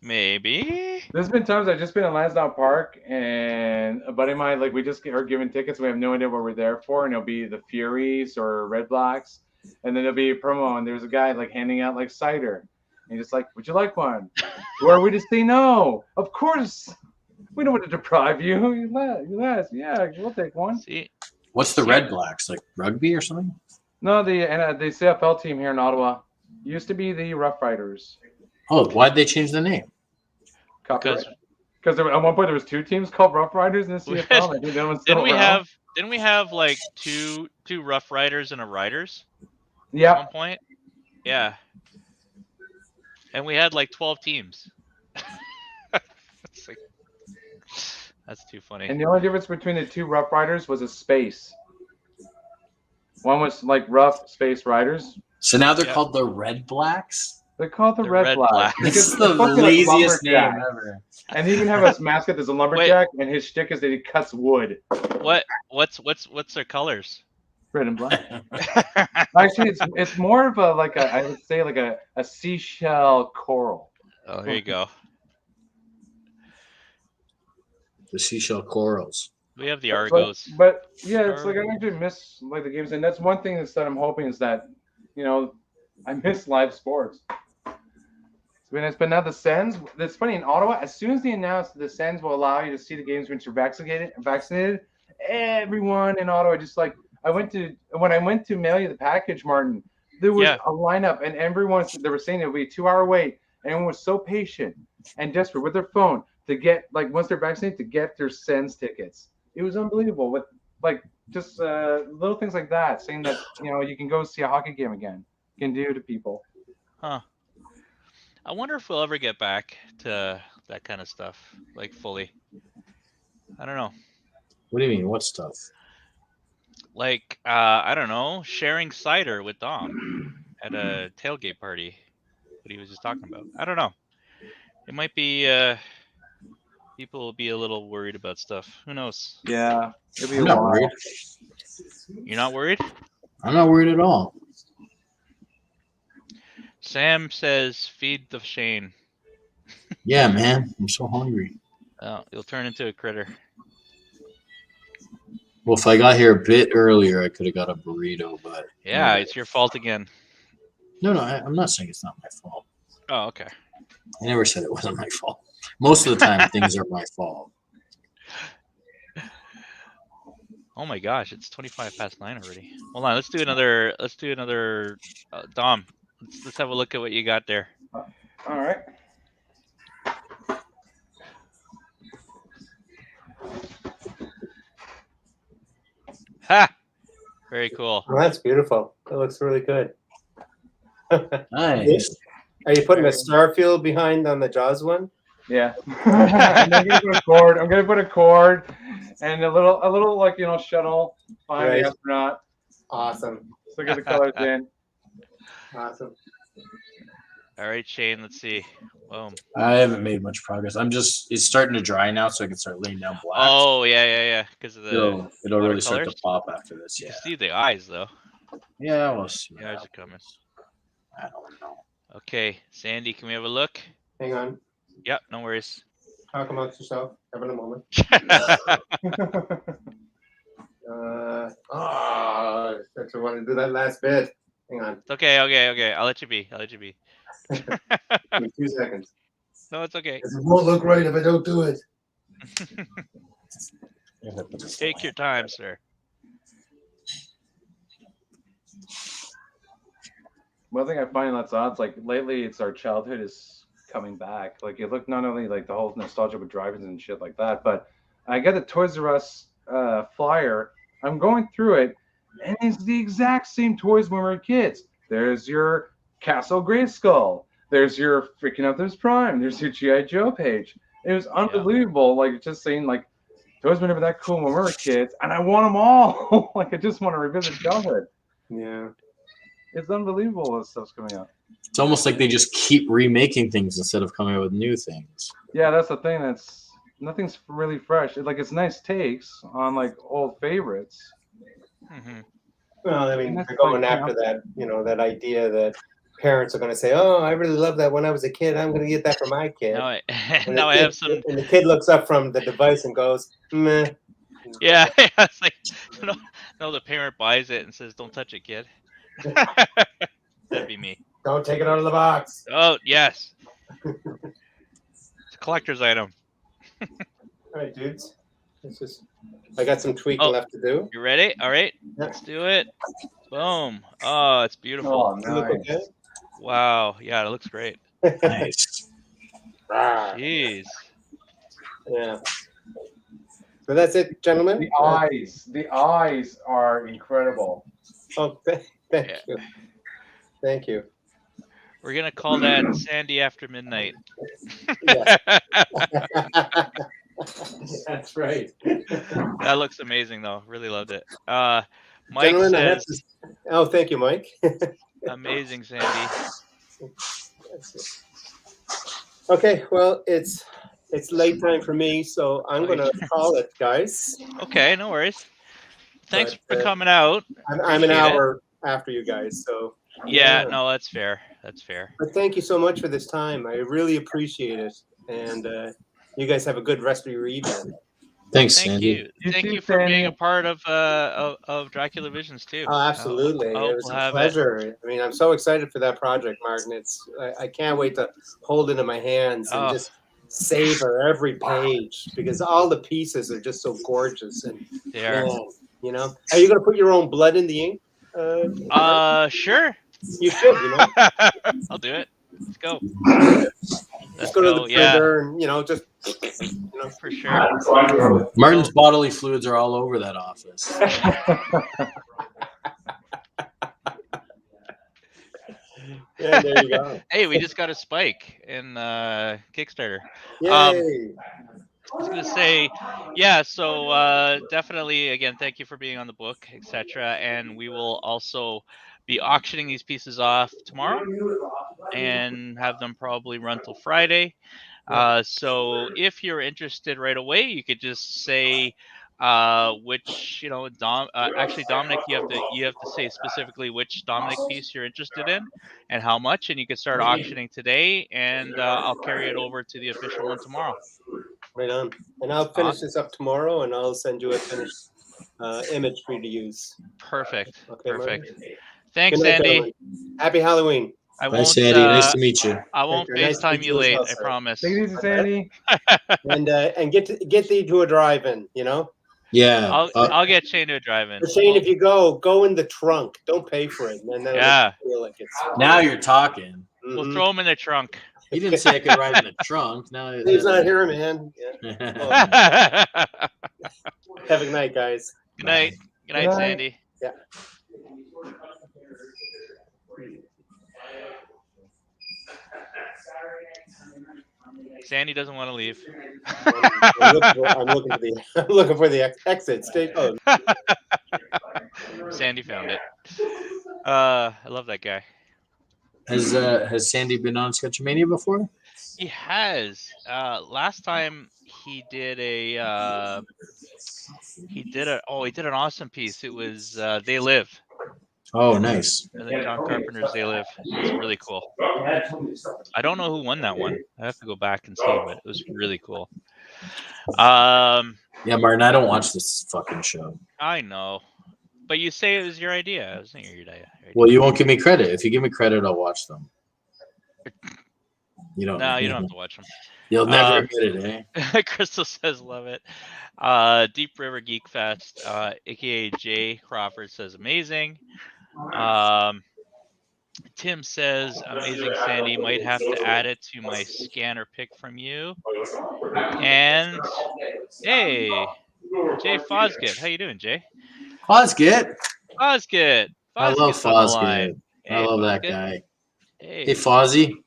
Maybe. There's been times I've just been in Lansdowne Park and a buddy of mine, like we just are given tickets. We have no idea what we're there for, and it'll be the Furies or Red Blacks, and then there'll be a promo, and there's a guy like handing out like cider, and he's just like, "Would you like one?" Who are we to say no? Of course, we don't want to deprive you. Yes, yeah, we'll take one. See, What's the Red Blacks, like rugby or something? No, the CFL team here in Ottawa used to be the Rough Riders. Oh, why'd they change the name? Because at one point there was two teams called Rough Riders in the CFL. I think that one's still around. Didn't we have like two Rough Riders and a Riders at Yeah. one point? Yeah. And we had like 12 teams. It's like, that's too funny. And the only difference between the two Rough Riders was a space. One was like Rough Space Riders. So now they're called the Red Blacks? They're called the Red Blacks. This is the It's fucking like laziest name lumberjack. ever. And he even have a mascot that's a lumberjack, and his shtick is that he cuts wood. What's their colors? Red and black. Actually, it's more of a like a I would say like a seashell coral. Oh, there you go. The seashell corals. We have the Argos. But yeah, it's like I actually miss like the games, and that's one thing that I'm hoping is that, you know, I miss live sports. But now the Sens. That's funny in Ottawa. As soon as they announced the Sens will allow you to see the games when you're vaccinated, everyone in Ottawa just like when I went to mail you the package, Martin. There was a lineup, and everyone they were saying it would be a 2-hour wait. And everyone was so patient and desperate with their phone to get like once they're vaccinated to get their Sens tickets. It was unbelievable with like just little things like that, saying that you can go see a hockey game again. You can do to people. Huh. I wonder if we'll ever get back to that kind of stuff, like fully. I don't know. What do you mean? What stuff? Like, I don't know, sharing cider with Dom at a tailgate party. What he was just talking about. I don't know. It might be, people will be a little worried about stuff. Who knows? Yeah. I'm not worried. You're not worried? I'm not worried at all. Sam says, feed the Shane. Yeah, man. I'm so hungry. Oh, you'll turn into a critter. Well, if I got here a bit earlier, I could have got a burrito, but... Yeah, it's your fault again. No, I'm not saying it's not my fault. Oh, okay. I never said it wasn't my fault. Most of the time, things are my fault. Oh my gosh, it's 9:25 already. Hold on, let's do another. Dom, let's have a look at what you got there. All right. Ha! Very cool. Well, that's beautiful. That looks really good. Nice. Are you putting a Starfield behind on the Jaws one? Yeah. I'm gonna put a cord. I'm gonna put a cord and a little like shuttle behind the astronaut. Awesome. So get the colors in. Awesome. All right, Shane, let's see. Boom. I haven't made much progress. It's starting to dry now, so I can start laying down black. Oh yeah. Because of the it'll really start to pop after this. You Yeah. can see the eyes though. Yeah, we'll see. The eyes are coming. I don't know. Okay, Sandy, can we have a look? Hang on. Yep, no worries. Talk amongst yourself. Have a moment. That's I want to do that last bit. Hang on. It's okay. I'll let you be. Give me 2 seconds. No, it's okay. It won't look right if I don't do it. Take your time, sir. One thing I find that's odd, like lately, it's our childhood is coming back. Like you look not only like the whole nostalgia with drive-ins and shit like that, but I got a Toys R Us flyer. I'm going through it, and it's the exact same toys when we were kids. There's your Castle Grayskull. There's your freaking Optimus Prime. There's your G.I. Joe page. It was unbelievable. Like just saying, like toys were never that cool when we were kids, and I want them all. Like I just want to revisit childhood. Yeah. It's unbelievable what stuff's coming out. It's almost like they just keep remaking things instead of coming out with new things. Yeah, that's the thing. That's nothing's really fresh. It's nice takes on like old favorites. Mm-hmm. Well, I mean, That's they're going like, after that, that idea that parents are going to say, "Oh, I really love that when I was a kid. I'm going to get that for my kid." Now I And now the I kid- have some. And the kid looks up from the device and goes, "Meh." Yeah, it's like no, the parent buys it and says, "Don't touch it, kid." That'd be me. Don't take it out of the box. Oh yes, it's a collector's item. All right, dudes. I got some tweaking Oh. left to do. You ready? All right, let's do it. Boom. Oh, it's beautiful. Oh, You look nice. okay? Wow. Yeah, it looks great. Nice. Rah. Jeez. Yeah. So that's it, gentlemen. The eyes are incredible. Oh, thank you. Thank you. We're gonna call that Sandy After Midnight. Yes. That's right. That looks amazing, though. Really loved it. Mike Gentlemen, I have says, Oh, thank you, Mike. "Amazing, Sandy." Okay, well, it's late time for me, so I'm Okay. gonna call it, guys. Okay, no worries. Thanks But, for coming out. I'm an Appreciate it. hour after you guys, so Yeah, no, that's fair. That's fair. But thank you so much for this time. I really appreciate it, and you guys have a good rest of your evening. Thanks, Thank Sandy. you. You Thank too, you for being a Sandy. part of Dracula Visions too. Oh, absolutely! I hope It was we'll a have it. pleasure. I mean, I'm so excited for that project, Martin. I can't wait to hold it in my hands and Oh. just savor every page because all the pieces are just so gorgeous. And There. man, are you gonna put your own blood in the ink? Sure. You should. I'll do it. Let's go. Just go to the printer and just for sure. Martin's bodily fluids are all over that office. Yeah, there you go. Hey, we just got a spike in Kickstarter. Yay! I was gonna say, yeah. So definitely, again, thank you for being on the book, etc. And we will also be auctioning these pieces off tomorrow and have them probably run till Friday. So if you're interested right away, you could just say which actually Dominic, you have to say specifically which Dominic piece you're interested in and how much, and you can start auctioning today, and I'll carry it over to the official one tomorrow. Right on. And I'll finish this up tomorrow, and I'll send you a finished image for you to use. Perfect. Okay, Perfect. Martin? Thanks, Good night, Sandy. gentlemen. Happy Halloween. I Bye, won't. Sandy. Nice to meet you. I won't Thank you. Nice to FaceTime meet you you as late. well, I sir. promise. Take it easy, Sandy. And get thee to a drive-in. Yeah. I'll get Shane to a drive-in. But Shane, if you go in the trunk. Don't pay for it, and then Yeah. feel like it's. Now you're talking. We'll Mhm. throw him in the trunk. He didn't say I could ride in the trunk. Now He's not here, man. Yeah. Good Have a good night, guys. night. Good night, night. Sandy. Yeah. Sandy doesn't want to leave. I'm looking for the exit. Stay close. Sandy found it. I love that guy. Has Sandy been on Sketchlemania before? He has. Last time he did an awesome piece. It was They Live. Oh, nice. And then John Carpenter's They Live. It's really cool. I don't know who won that one. I have to go back and see, but it was really cool. Yeah, Martin, I don't watch this fucking show. I know. But you say it was your idea. It wasn't your idea. Well, you won't give me credit. If you give me credit, I'll watch them. You don't. No, you don't have to watch them. You'll never admit it, eh? Crystal says, love it. Deep River Geek Fest, aka Jay Crawford says, amazing. Tim says, "Amazing Sandy, might have to add it to my scanner pick from you." And hey, Jay Fosgit, how you doing, Jay? Fosgit. Fosgit, I love Fosgit's on the Fosgit. line. I Hey, love that Fosgit. guy. Hey, Hey, Fozzie.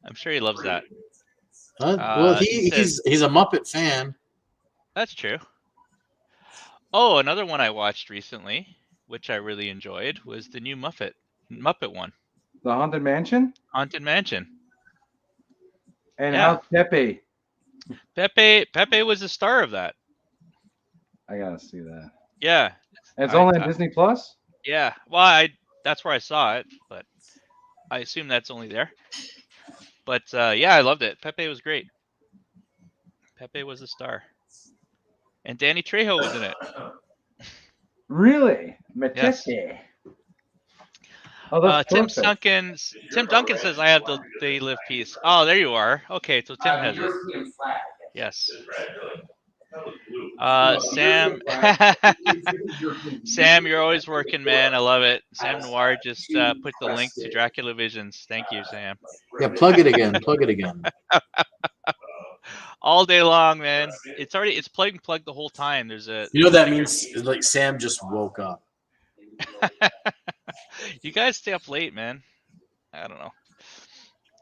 I'm sure he loves that. Well, He says, he's a Muppet fan. that's true. Oh, another one I watched recently, which I really enjoyed, was the new Muppet one, The Haunted Mansion? Haunted Mansion. And Yeah. how's Pepe? Pepe was the star of that. I gotta see that. Yeah. It's only on Disney Plus? Yeah. Well, that's where I saw it, but I assume that's only there. But yeah, I loved it. Pepe was great. Pepe was the star. And Danny Trejo was in it. Really? Yes. Machete. Oh, that's Tim perfect. Duncan says, "I have the They Live piece." Oh, there you are. Okay, so Tim has it. Yes. Sam, Sam, you're always working, man. I love it. Sam Noir just put the link to Dracula Visions. Thank you, Sam. Yeah, plug it again. Plug it again. All day long, man. It's plug and plug the whole time. There's a. You know what that means? Like Sam just woke up. You guys stay up late, man. I don't know.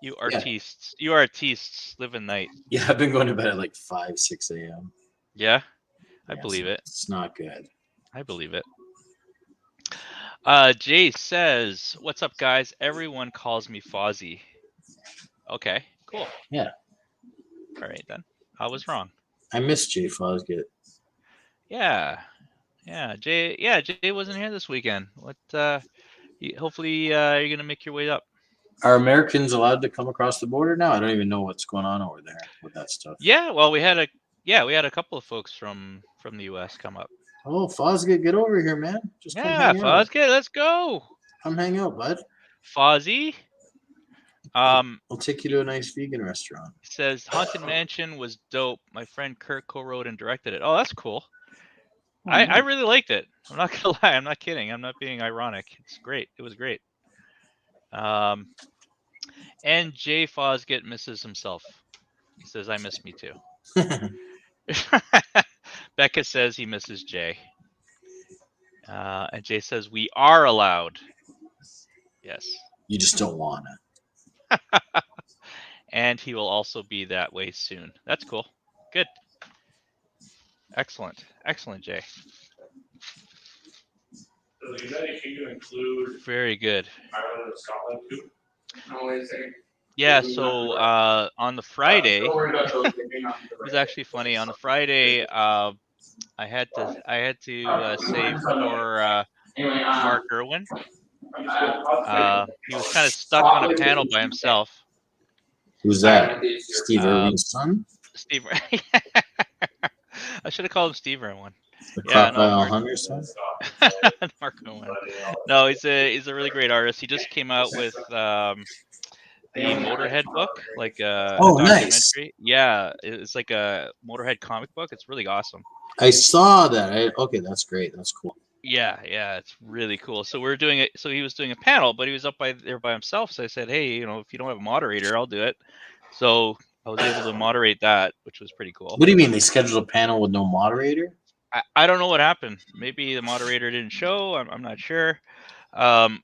You artistes live in night. Yeah, I've been going to bed at like 5, 6 a.m. Yeah, I believe it. It's not good. I believe it. Jay says, "What's up, guys? Everyone calls me Fozzie." Okay, cool. Yeah. All right then. I was wrong. I miss Jay Fosgit. Yeah. Jay wasn't here this weekend. What? Hopefully, you're gonna make your way up. Are Americans allowed to come across the border now? I don't even know what's going on over there with that stuff. Yeah. Well, we had a couple of folks from the U.S. come up. Oh, Fosgit, get over here, man. Just come Yeah, hang out. Fozzie, let's go. Come hang out, bud. Fozzie. I'll take you to a nice vegan restaurant. Says Haunted Mansion was dope. My friend Kurt co-wrote and directed it. Oh, that's cool. I really liked it. I'm not gonna lie. I'm not kidding. I'm not being ironic. It's great. It was great. And Jay Fosgit misses himself. He says, "I miss me too." Becca says he misses Jay. And Jay says, "We are allowed." Yes. You just don't want it. And he will also be that way soon. That's cool. Good. Excellent, Jay. Does the United Kingdom include Very good. Ireland and Scotland too? Yeah. So on the Friday, it was actually funny. On the Friday, I had to save for Mark Irwin. He was kind of stuck on a panel by himself. Who's that? Steve Irwin's son? Steve. I should have called him Steve Irwin. The Crocodile Hunter's son? Mark Irwin. No, he's a really great artist. He just came out with the Motorhead book, like a documentary. Nice. Yeah, it's like a Motorhead comic book. It's really awesome. I saw that. Okay, that's great. That's cool. Yeah, it's really cool. So we're doing it. So he was doing a panel, but he was up there by himself. So I said, "Hey, if you don't have a moderator, I'll do it." So I was able to moderate that, which was pretty cool. What do you mean they scheduled a panel with no moderator? I don't know what happened. Maybe the moderator didn't show. I'm not sure.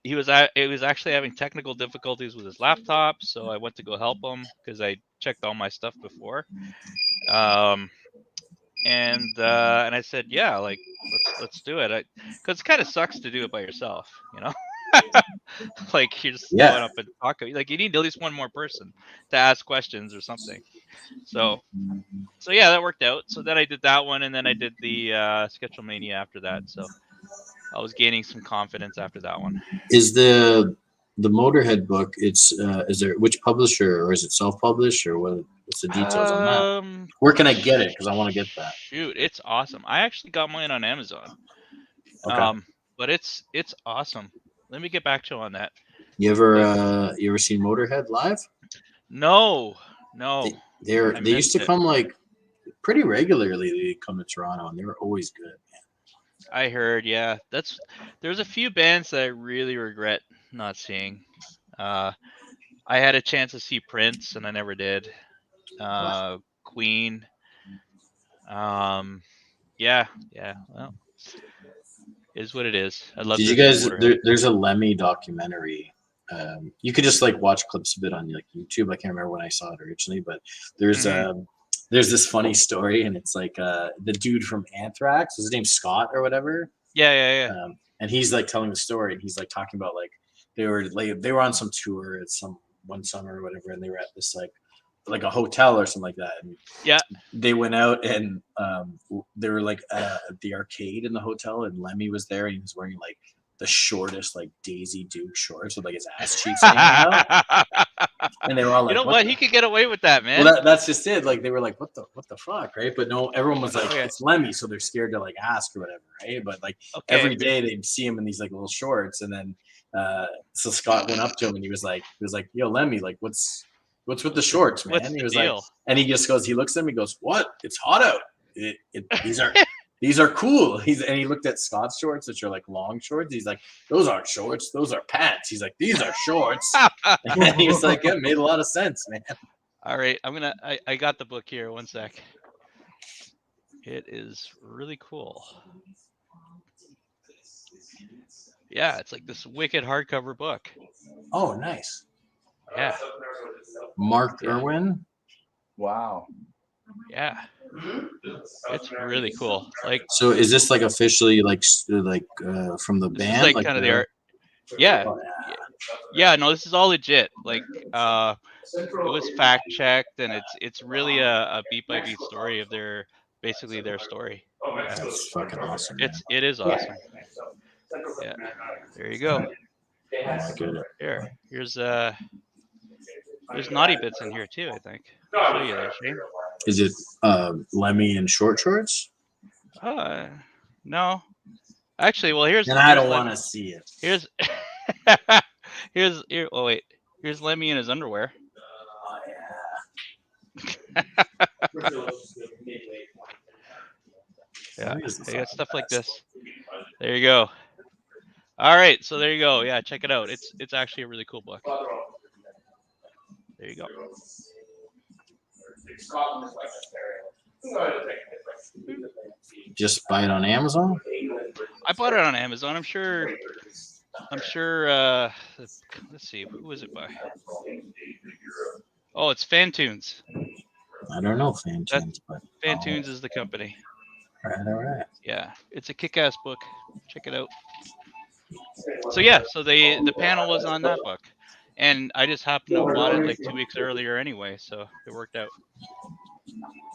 He was actually having technical difficulties with his laptop, so I went to go help him because I checked all my stuff before. And I said, yeah, like let's do it. Because it kind of sucks to do it by yourself, like you're just going up and talking. Like you need at least one more person to ask questions or something. So yeah, that worked out. So then I did that one, and then I did the Sketchlemania after that. So I was gaining some confidence after that one. Is the Motorhead book? Is there which publisher, or is it self-published, or what's the details on that? Where can I get it? Because I want to get that. Shoot, it's awesome. I actually got mine on Amazon. Okay. But it's awesome. Let me get back to you on that. You ever seen Motorhead live? No. They used to come like pretty regularly. They come to Toronto, and they were always good. I heard, yeah. There's a few bands that I really regret not seeing. Uh, I had a chance to see Prince, and I never did. Queen. Yeah, yeah. Well, is what it is. I'd love Did to you have seen guys? Motorhead. There's a Lemmy documentary. You could just like watch clips of it on like YouTube. I can't remember when I saw it originally, but there's Mhm. there's this funny story, and it's like the dude from Anthrax. His name's Scott or whatever. Yeah, yeah, And he's like telling the story, and he's like talking about like they were on some tour at some one summer or whatever, and they were at this like a hotel or something like that, and yeah. they went out and they were like at the arcade in the hotel, and Lemmy was there, and he was wearing like the shortest like Daisy Duke shorts with like his ass cheeks hanging out, and they were all You like, know what? the? He could get away with that, man. Well, that's just it. Like they were like, what the fuck, right? But no, everyone was like, Okay. it's Lemmy, so they're scared to like ask or whatever, right? But like Okay. every day they'd see him in these like little shorts, and then so Scott went up to him and he was like, yo, Lemmy, like what's with the shorts, man? What's He the was deal? like, and he just goes, he looks at him, he goes, what? It's hot out. These are cool. And he looked at Scott's shorts, which are like long shorts. He's like, those aren't shorts, those are pants. He's like, these are shorts. And he was like, it made a lot of sense, man. All right, I got the book here. One sec. It is really cool. Yeah, it's like this wicked hardcover book. Oh, nice. Yeah, Mark Yeah. Irwin. Wow. yeah. It's really cool. Like, So is this like officially like from the this band? is like kind of the art. Yeah, Oh, yeah. yeah. No, this is all legit. Like, it was fact checked, and it's really a beat by beat story of basically their story. That's fucking awesome. Man. It is awesome. Yeah. There you go. Oh my goodness. There's naughty bits in here too, I think. I'll show you there, Shane. Is it Lemmy in short shorts? No. Actually, well, here's. And I don't want to see it. Here's. Here. Oh wait. Here's Lemmy in his underwear. Oh Yeah. Where is the They got fucking stuff like best? this. There you go. All right, so there you go. Yeah, check it out. It's actually a really cool book. There you go. Just buy it on Amazon. I bought it on Amazon. I'm sure. Let's see. Who was it by? Oh, it's Fantunes. I don't know Fantunes, but Fantunes is the company. all right. Yeah, it's a kick-ass book. Check it out. So yeah, so the panel was on that book, and I just happened to have bought it like 2 weeks earlier anyway, so it worked out.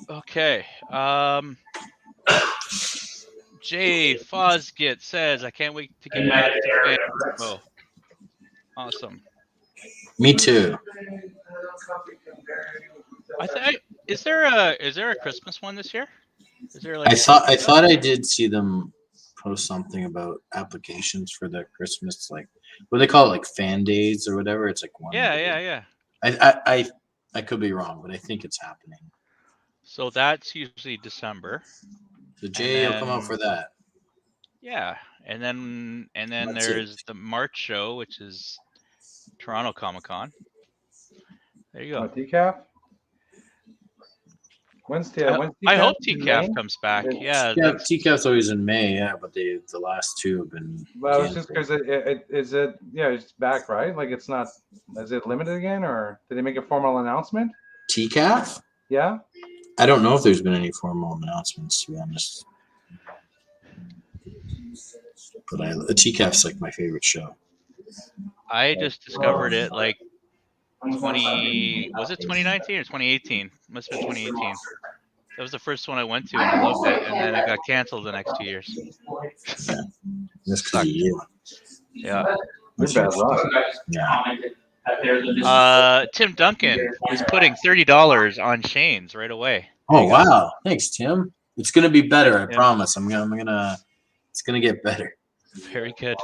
Okay. Jay Fosgit says, I can't wait to get back to Expo. Awesome. Me too. Is there a Christmas one this year? Is there like I thought I did see them post something about applications for the Christmas, like what they call it, like fan days or whatever. It's like one. Yeah. I could be wrong, but I think it's happening. So that's usually December. So Jay will come out for that. Yeah, and then That's there's the March show, which is Toronto Comic Con. There you go. TCAF? When's I hope in TCAF May? comes back. It's- Yeah, TCAF's always in May, yeah, but the last two have been. Well, it's just canceled. because it's back, right? Like it's not. Is it limited again, or did they make a formal announcement? TCAF? Yeah. I don't know if there's been any formal announcements, to be honest. But TCAF's like my favorite show. I just discovered it like 2019 or 2018? Must have been 2018. That was the first one I went to, and I loved it. And then it got canceled the next 2 years. That's because of you. Yeah. Good bad luck. Yeah. Tim Duncan is putting $30 on Shane's right away. Oh wow! Thanks, Tim. It's gonna be better. I Yeah. promise. It's gonna get better. Very good.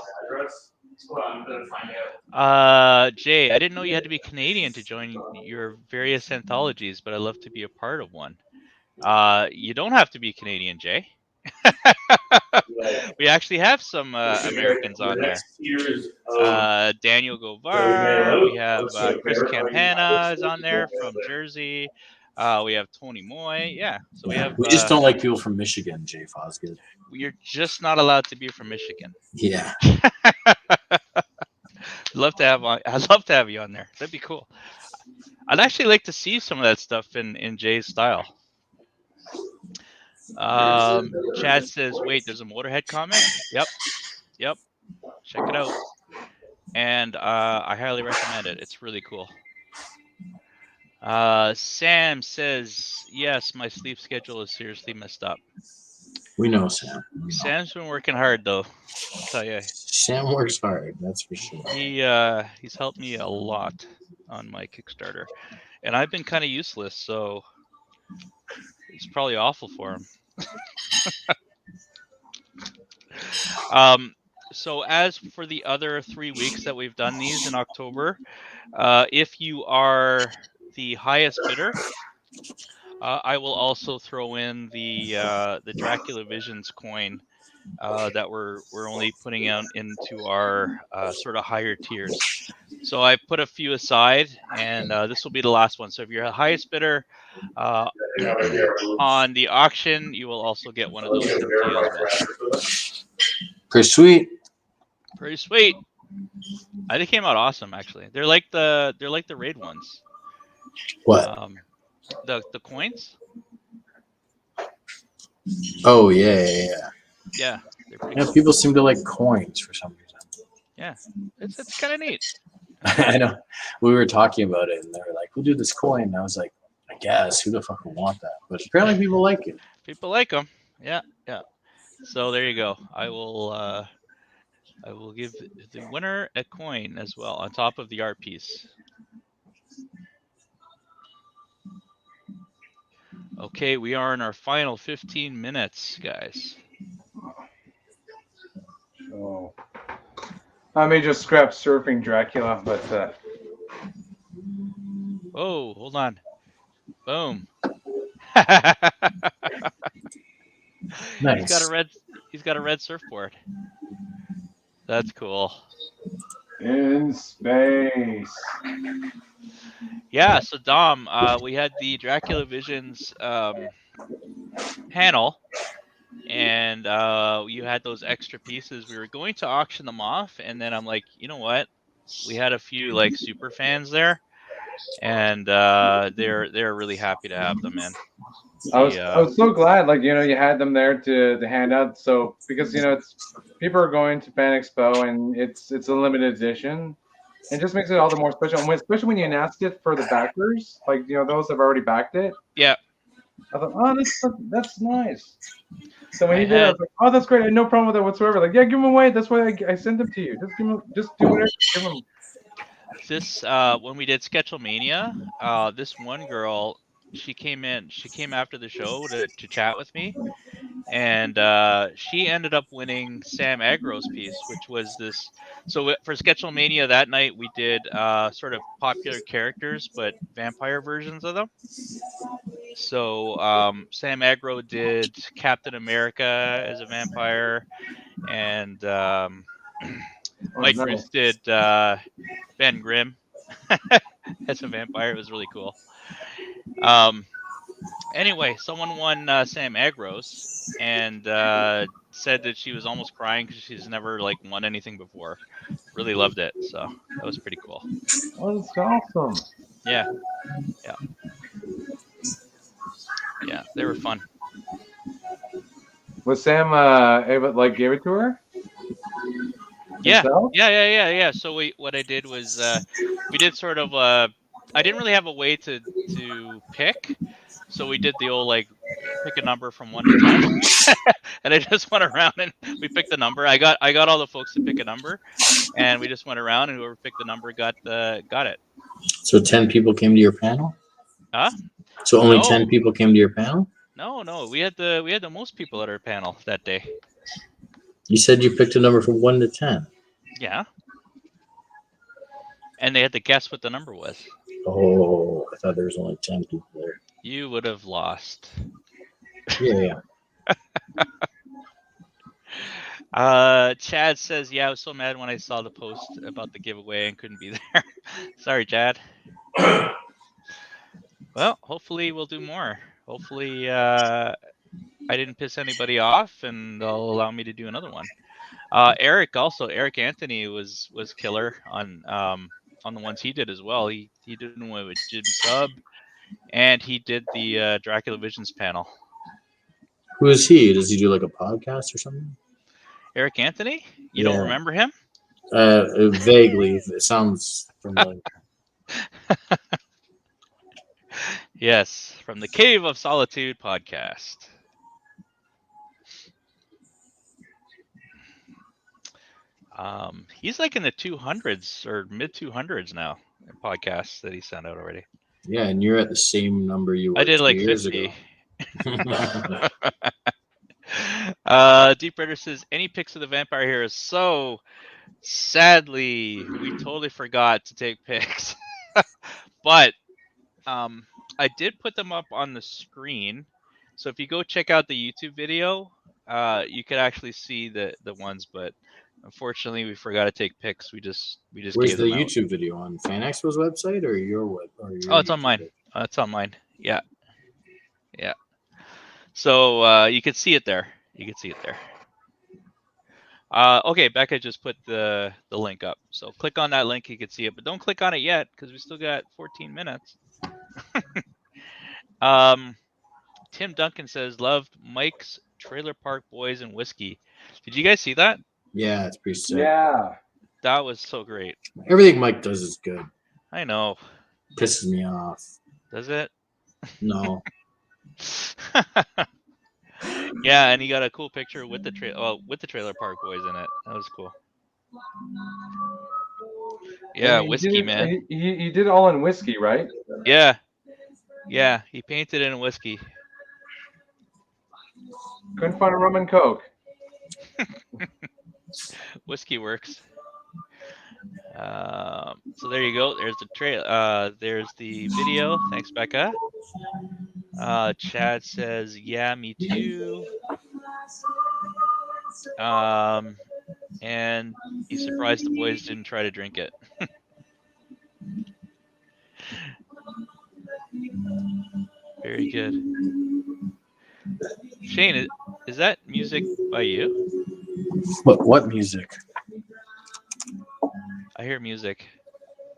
Jay, I didn't know you had to be Canadian to join your various anthologies, but I'd love to be a part of one. You don't have to be Canadian, Jay. We actually have some Americans on there. Daniel Govar. We have Chris Campana is on there from Jersey. We have Tony Moy. Yeah, so we have. We just don't like people from Michigan, Jay Fosgood. You're just not allowed to be from Michigan. Yeah. I'd love to have you on there. That'd be cool. I'd actually like to see some of that stuff in Jay's style. Chad says, "Wait, there's a Motorhead comic." Yep. Check it out. And I highly recommend it. It's really cool. Sam says, "Yes, my sleep schedule is seriously messed up." We know Sam. Sam's been working hard though. I'll tell you. Sam works hard, that's for sure. He's helped me a lot on my Kickstarter, and I've been kind of useless, so it's probably awful for him. So as for the other 3 weeks that we've done these in October, if you are the highest bidder, I will also throw in the Dracula Visions coin that we're only putting out into our sort of higher tiers. So I put a few aside, and this will be the last one. So if you're the highest bidder on the auction, you will also get one of those sent to you as well. Pretty sweet. Pretty sweet. I think they came out awesome, actually. They're like the raid ones. What? The coins. Oh yeah. Yeah. They're pretty Yeah, cool. people seem to like coins for some reason. Yeah, it's kind of neat. I know. We were talking about it, and they were like, "We'll do this coin." And I was like, "I guess who the fuck would want that?" But apparently, people like it. People like them. Yeah. So there you go. I will give the winner a coin as well on top of the art piece. Okay, we are in our final 15 minutes, guys. Oh. I may just scrap surfing Dracula, but Oh, hold on. Boom. Nice. He's got a red surfboard. That's cool. in space. Yeah, so Dom, we had the Dracula Visions panel, and you had those extra pieces. We were going to auction them off, and then I'm like, you know what? We had a few like super fans there, and they're really happy to have them in. I was so glad, like, you had them there to hand out. So because it's people are going to Fan Expo, and it's a limited edition. It just makes it all the more special, and especially when you announced it for the backers, like those have already backed it. Yeah. I thought, oh, that's nice. So when he did, I was like, oh, that's great. I had no problem with that whatsoever. Like, yeah, give them away. That's why I sent them to you. Just do whatever. Give them. This when we did Sketchlemania, this one girl, she came after the show to chat with me, and she ended up winning Sam Agro's piece, which was this. So for Sketchlemania that night, we did sort of popular characters, but vampire versions of them. So Sam Agro did Captain America as a vampire, and Mike nice. Bruce did Ben Grimm as a vampire. It was really cool. Anyway, someone won Sam Agro's and said that she was almost crying because she's never won anything before. Really loved it, so that was pretty cool. Oh, that's awesome. Yeah, they were fun. Was Sam gave it to her? Yeah. Himself? Yeah. So what I did was we did sort of I didn't really have a way to pick, so we did the old pick a number from 1 to 10, and I just went around and we picked the number. I got all the folks to pick a number, and we just went around, and whoever picked the number got it. So 10 people came to your panel? Huh? So only 10 people came to your panel? No. We had the most people at our panel that day. You said you picked a number from 1 to 10. Yeah. And they had to guess what the number was. Oh, I thought there was only 10 people there. You would have lost. Yeah. Chad says, yeah, I was so mad when I saw the post about the giveaway and couldn't be there. Sorry, Chad. Well, hopefully we'll do more. Hopefully I didn't piss anybody off and they'll allow me to do another one. Eric Anthony was killer on the ones he did as well. He did one with Jim Sub, and he did the Dracula Visions panel. Who is he? Does he do like a podcast or something? Eric Anthony? You don't remember him? Vaguely. It sounds familiar. Yes, from the Cave of Solitude podcast. He's like in the 200s or mid 200s now in podcasts that he sent out already. Yeah, and you're at the same number you were I did 2 like years 50. ago. Deep Ritter says, any pics of the vampire heroes? So sadly, we totally forgot to take pics. But I did put them up on the screen. So if you go check out the YouTube video, you could actually see the ones, but unfortunately we forgot to take pics. We just Where's gave the them out. YouTube video on Fan Expo's website or your web? Or your Oh, it's on YouTube mine. page? It's on mine. Yeah. So you can see it there. Okay, Becca just put the link up. So click on that link, you can see it, but don't click on it yet because we still got 14 minutes. Tim Duncan says, loved Mike's Trailer Park Boys and Whiskey. Did you guys see that? Yeah, it's pretty sick. Yeah. That was so great. Everything Mike does is good. I know. Pisses me off. Does it? No. Yeah, and he got a cool picture with the Trailer Park Boys in it. That was cool. Yeah, Whiskey Man. He did it all in whiskey, right? Yeah, he painted in whiskey. Couldn't find a rum and coke. Whiskey works. So there you go. There's the there's the video. Thanks, Becca. Chad says, yeah, me too. And he's surprised the boys didn't try to drink it. Very good. Shane, is that music by you? What music? I hear music.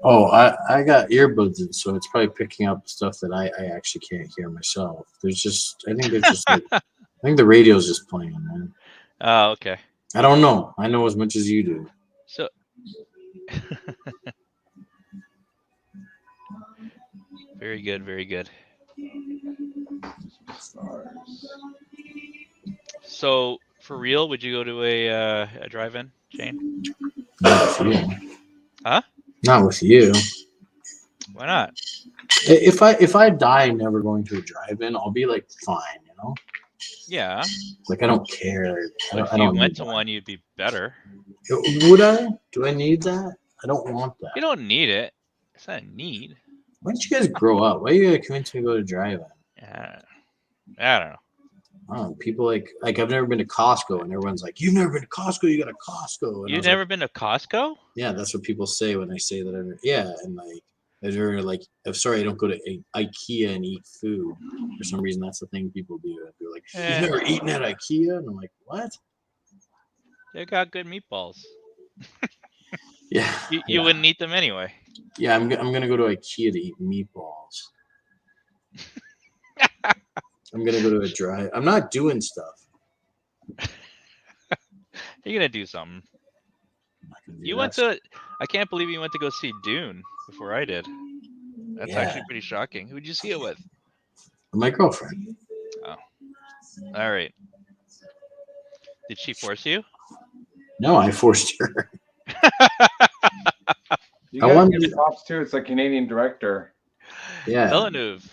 Oh, I got earbuds in, so it's probably picking up stuff that I actually can't hear myself. I think the radio's just playing, man. Oh, okay. I don't know. I know as much as you do. So very good, very good. So for real, would you go to a drive-in, Shane? Not with you. Huh? Not with you. Why not? If I die never going to a drive-in, I'll be like fine, you know? Yeah. Like I don't care. But if you went to one, you'd be better. Would I? Do I need that? I don't want that. You don't need it. It's not a need. Why don't you guys grow up? Why are you gonna convince me to go to drive-in? I don't know. Oh, people like I've never been to Costco, and everyone's like, "You've never been to Costco? You got a Costco?" And You've never been to Costco? Yeah, that's what people say when they say that. Yeah, and like they're like, "I'm sorry, I don't go to IKEA and eat food." For some reason, that's the thing people do. They're like, "You've never eaten at IKEA?" And I'm like, "What?" They got good meatballs. Yeah, you wouldn't eat them anyway. Yeah, I'm gonna go to IKEA to eat meatballs. I'm gonna go to a drive. I'm not doing stuff. You're gonna do something. You went to. I can't believe you went to go see Dune before I did. That's actually pretty shocking. Who'd you see it with? My girlfriend. Oh, all right. Did she force you? No, I forced her. You gotta give props too. It's a Canadian director. Yeah. Villeneuve.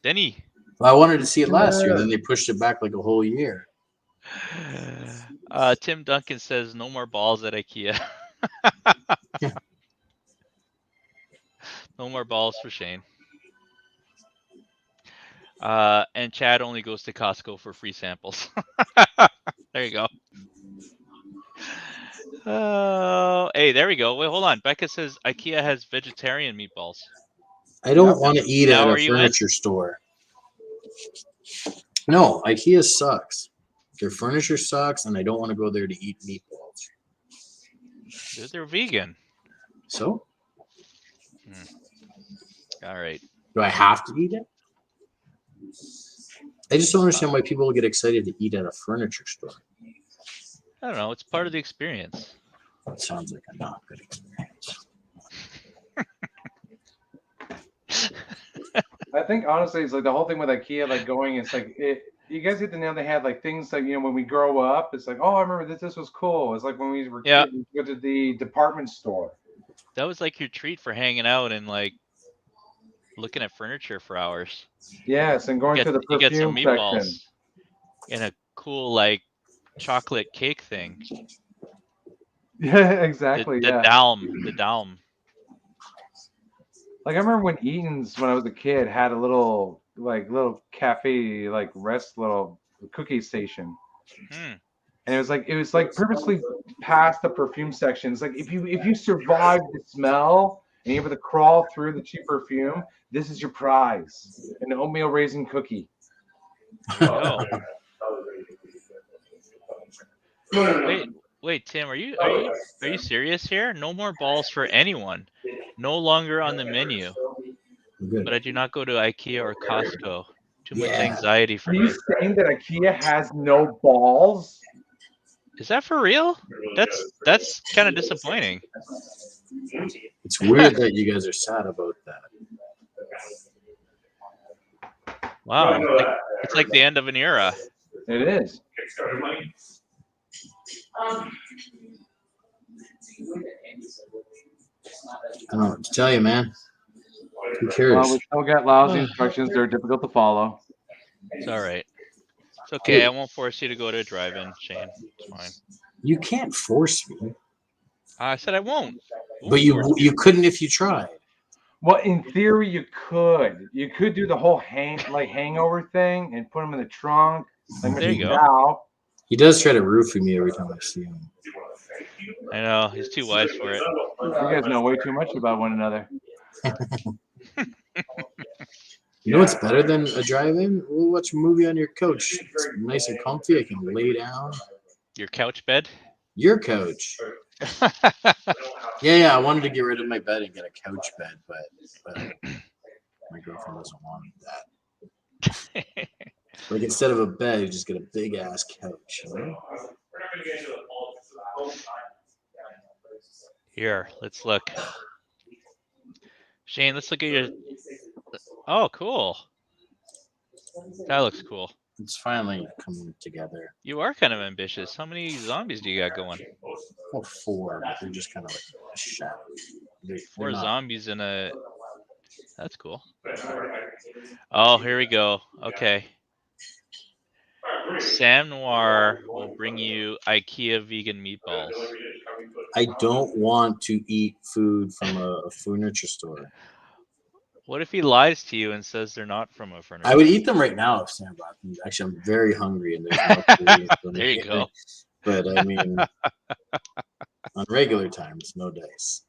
Denis. Well, I wanted to see it last year, then they pushed it back like a whole year. Tim Duncan says no more balls at IKEA. No more balls for Shane. And Chad only goes to Costco for free samples. There you go. Oh, hey, there we go. Wait, hold on. Becca says IKEA has vegetarian meatballs. I don't want to eat Now at are a you in? furniture store. No, IKEA sucks. Their furniture sucks, and I don't want to go there to eat meatballs. They're vegan. So, All right. do I have to eat it? I just don't understand why people get excited to eat at a furniture store. I don't know. It's part of the experience. That sounds like a not good experience. I think honestly, it's like the whole thing with IKEA, like going, it's like you guys hit the nail on the head. Like things like when we grow up, it's like, oh, I remember this was cool. It's like when we were Yeah. kids, we go to the department store. That was like your treat for hanging out and like looking at furniture for hours. Yes, and going to the You get some perfume meatballs section. and a cool like chocolate cake thing. Yeah, exactly. The Yeah. Dalm. Like I remember when Eaton's, when I was a kid, had a little cafe, like rest, little cookie station. And it was like purposely past the perfume section. It's like if you survive the smell and you're able to crawl through the cheap perfume, this is your prize. An oatmeal raisin cookie. Oh. Wait, Tim, are you serious here? No more balls for anyone. No longer on the menu. Good. But I do not go to IKEA or Costco. Too much anxiety for Are me. you saying that IKEA has no balls? Is that for real? That's kind of disappointing. It's weird that you guys are sad about that. Wow, it's like the end of an era. It is. I don't know what to tell you, man. Who cares? Well, we still got lousy instructions. They're difficult to follow. It's all right. It's okay. I won't force you to go to a drive-in, Shane. It's fine. You can't force me. I said I won't. But you couldn't if you tried. Well, in theory, you could. You could do the whole hangover thing and put them in the trunk. Like There you go. Now. He does try to roofie me every time I see him. I know. He's too wise for it. You guys know way too much about one another. You know what's better than a drive-in? We'll watch a movie on your couch. It's nice and comfy. I can lay down. Your couch bed? Your couch. Yeah. I wanted to get rid of my bed and get a couch bed, but my girlfriend doesn't want that. Like instead of a bed, you just get a big ass couch. You know? Here, let's look. Shane, let's look at your. Oh, cool. That looks cool. It's finally coming together. You are kind of ambitious. How many zombies do you got going? Well, 4, but they're just kind of like shadowy. 4 zombies in a. That's cool. Oh, here we go. Okay. Sam Noir will bring you IKEA vegan meatballs. I don't want to eat food from a furniture store. What if he lies to you and says they're not from a furniture store? I would eat them right now if Sam brought them. Actually, I'm very hungry and there's no food. There you go. But I mean, on regular times, no dice.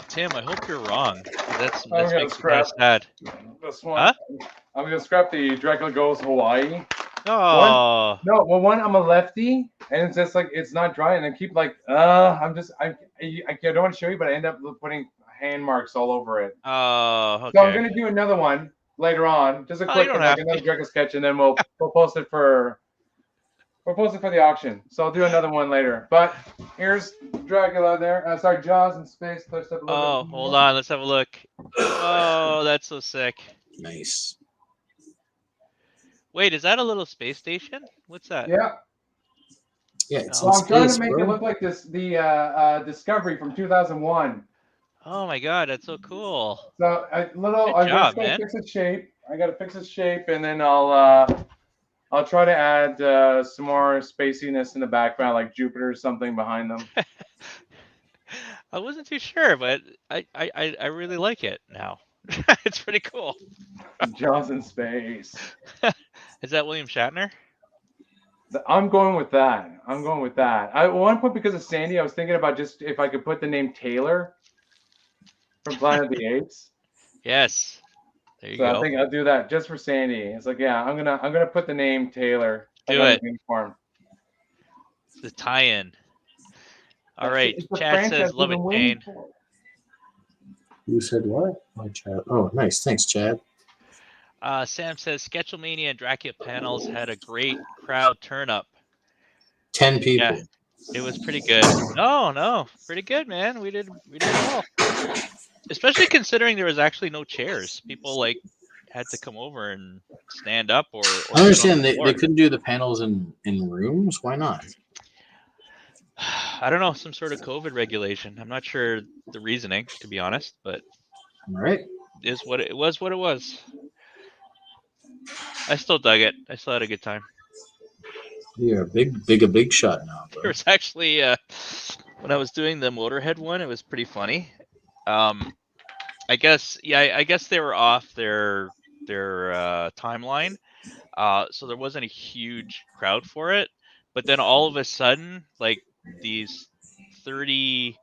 Tim, I hope you're wrong. That gonna makes me kind of sad. This one. Huh? I'm gonna scrap the Dracula Goes Hawaii. Oh. One, I'm a lefty, and it's just like it's not dry, and I keep like, I don't want to show you, but I end up putting hand marks all over it. Oh, okay. So I'm gonna do another one later on, just a quick one, like another Dracula sketch, and then we'll post it for the auction. So I'll do another one later. But here's Dracula there. Sorry, Jaws in space. Pushed up a little bit. Hold on. Let's have a look. Oh, that's so sick. Nice. Wait, is that a little space station? What's that? Yeah. Yeah, it's So I'm trying space, to make bro. it look like the Discovery from 2001. Oh my God, that's so cool. So I job, gotta man. fix its shape. I gotta fix its shape, and then I'll try to add some more spaciness in the background, like Jupiter or something behind them. I wasn't too sure, but I really like it now. It's pretty cool. Jaws in space. Is that William Shatner? I'm going with that. I want to put because of Sandy. I was thinking about just if I could put the name Taylor from Planet of the Apes. Yes. There you So I go. think I'll do that just for Sandy. It's like, yeah, I'm gonna put the name Taylor. Do on it. the uniform. It's the tie-in. All That's right. it's the Chad franchise says, love we've it, been waiting Kane. for. You said what? My Chad. Oh, nice. Thanks, Chad. Sam says, Sketchlemania and Dracula panels had a great crowd turn up. 10 people. Yeah, it was pretty good. No, pretty good, man. We did well. Especially considering there was actually no chairs. People like had to come over and stand up or I understand sit on the they floor. couldn't do the panels in rooms. Why not? I don't know, some sort of COVID regulation. I'm not sure the reasoning, to be honest, but All right. it was what it was. I still dug it. I still had a good time. You're a big shot now, bro. There was actually when I was doing the Motorhead one, it was pretty funny. I guess they were off their timeline, so there wasn't a huge crowd for it. But then all of a sudden, like these 30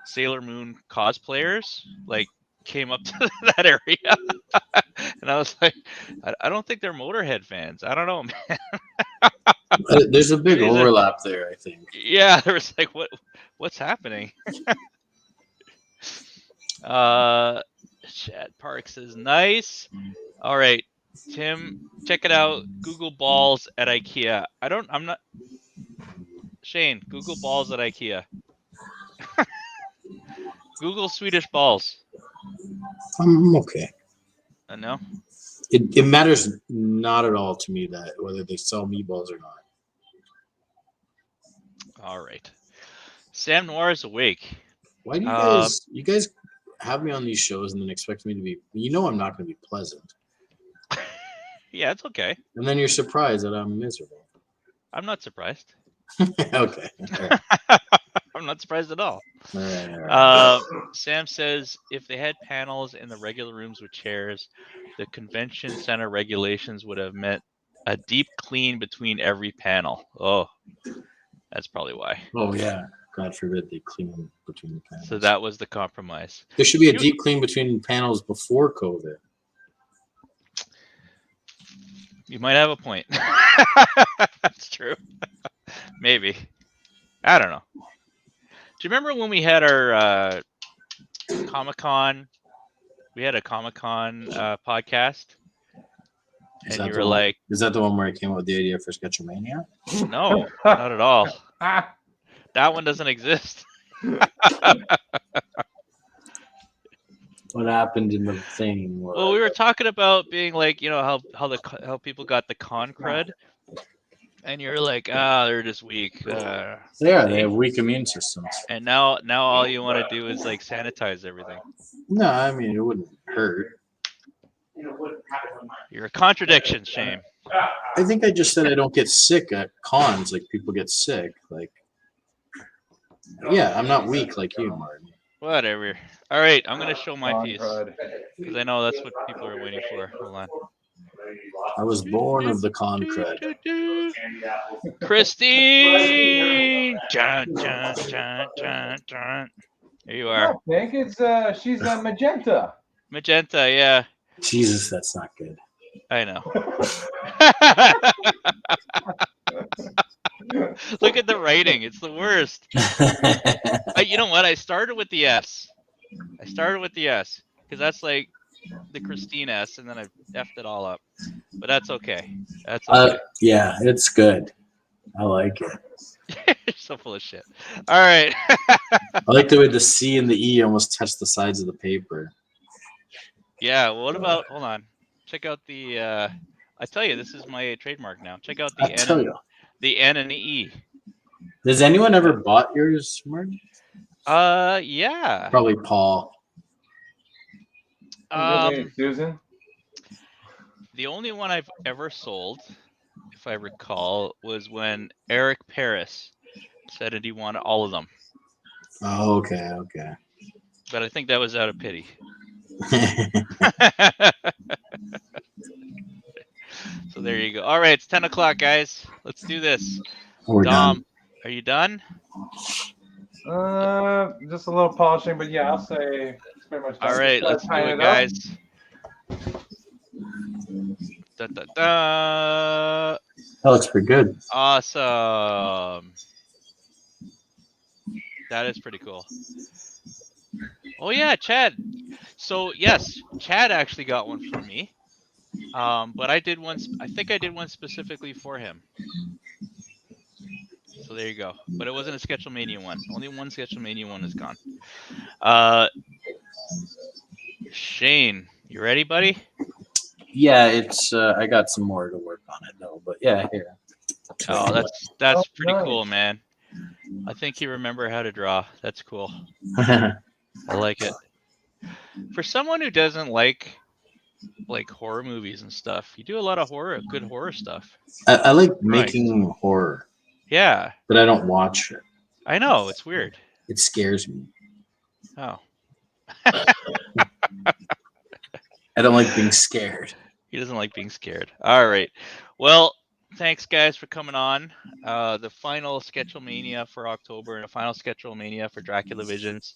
Sailor Moon cosplayers like came up to that area, and I was like, I don't think they're Motorhead fans. I don't know, man. There's a big These are- overlap there, I think. Yeah, there was like, what's happening? Chad Park says nice. All right, Tim, check it out. Google balls at IKEA. I'm not. Shane, Google balls at IKEA. Google Swedish balls. I'm okay. No. It matters not at all to me that whether they sell meatballs or not. All right. Sam Noir is awake. Why do you guys have me on these shows and then expect me to be? You know, I'm not going to be pleasant, Yeah, it's okay. and then you're surprised that I'm miserable. I'm not surprised. Okay. All right. I'm not surprised at all. All right. Sam says if they had panels in the regular rooms with chairs, the convention center regulations would have meant a deep clean between every panel. Oh, that's probably why. Oh yeah. God forbid they clean between the panels. So that was the compromise. There should be a deep clean between panels before COVID. You might have a point. That's true. Maybe. I don't know. Do you remember when we had our Comic-Con? We had a Comic-Con podcast. And you were like... Is that the one where I came up with the idea for Sketchlemania? No, not at all. That one doesn't exist. What happened in the thing? Well, we were talking about being like, you know, how people got the con cred, and you're like, they're just weak. They have weak immune systems. And now all you want to do is like sanitize everything. No, I mean it wouldn't hurt. You're a contradiction, Shane. I think I just said I don't get sick at cons like people get sick. Like, yeah, I'm not weak like you, Martin. Whatever. All right, I'm gonna show my piece Crud. because I know that's what people are waiting for. Hold on. I was born of the con cred. Christine. Dun, dun, dun, dun, dun. There you are. I think it's she's magenta. Magenta, yeah. Jesus, that's not good. I know. Look at the writing. It's the worst. You know what? I started with the S. Because that's like the Christine S, and then I effed it all up. But that's okay. That's okay. Yeah, it's good. I like it. You're so full of shit. All right. I like the way the C and the E almost touch the sides of the paper. Yeah. Well, what about? Hold on. Check out the. I tell you, this is my trademark now. Check out the the N and the E. Has anyone ever bought yours, Martin? Yeah. Probably Paul. Susan. The only one I've ever sold, if I recall, was when Eric Paris said that he wanted all of them. Oh, okay. But I think that was out of pity. So there you go. All right, it's 10 o'clock, guys. Let's do this. We're Dom, done. are you done? Just a little polishing, but yeah, I'll say it's pretty much done. All right, Just let's do tying it, up. guys. Da, da, da. That looks pretty good. Awesome. That is pretty cool. Oh yeah, Chad. So yes, Chad actually got one from me. But I did one. I think I did one specifically for him. So there you go. But it wasn't a Sketchlemania one. Only one Sketchlemania one is gone. Shane, you ready, buddy? Yeah, it's. I got some more to work on it though, but yeah, here. Oh, that's pretty nice. cool, man. I think you remember how to draw. That's cool. I like it. For someone who doesn't like horror movies and stuff, you do a lot of good horror stuff. I like making horror. Yeah. But I don't watch it. I know, it's weird. It scares me. Oh. I don't like being scared. He doesn't like being scared. All right. Well, thanks guys for coming on. The final Sketchlemania for October and the final Sketchlemania for Dracula Visions.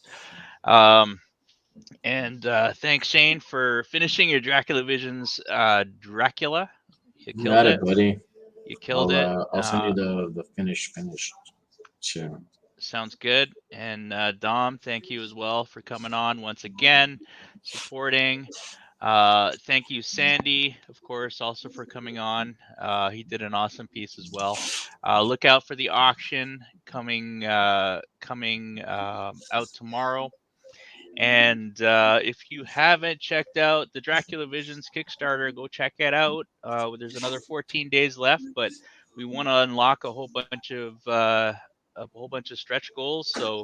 And thanks Shane for finishing your Dracula Visions Dracula. You killed it, buddy. You killed it. I'll send you the finished. Sure. Sounds good. And Dom, thank you as well for coming on once again, supporting. Thank you, Sandy, of course, also for coming on. He did an awesome piece as well. Look out for the auction coming out tomorrow. And if you haven't checked out the Dracula Visions Kickstarter, go check it out. There's another 14 days left, but we want to unlock a whole bunch of stretch goals. So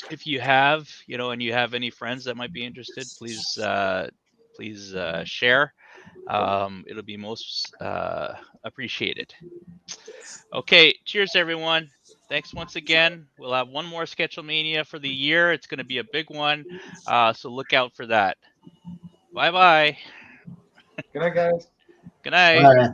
if you have, and you have any friends that might be interested, please share. It'll be most appreciated. Okay, cheers everyone. Thanks once again. We'll have one more Sketchlemania for the year. It's going to be a big one, so look out for that. Bye-bye. Good night, guys. Good night. Bye.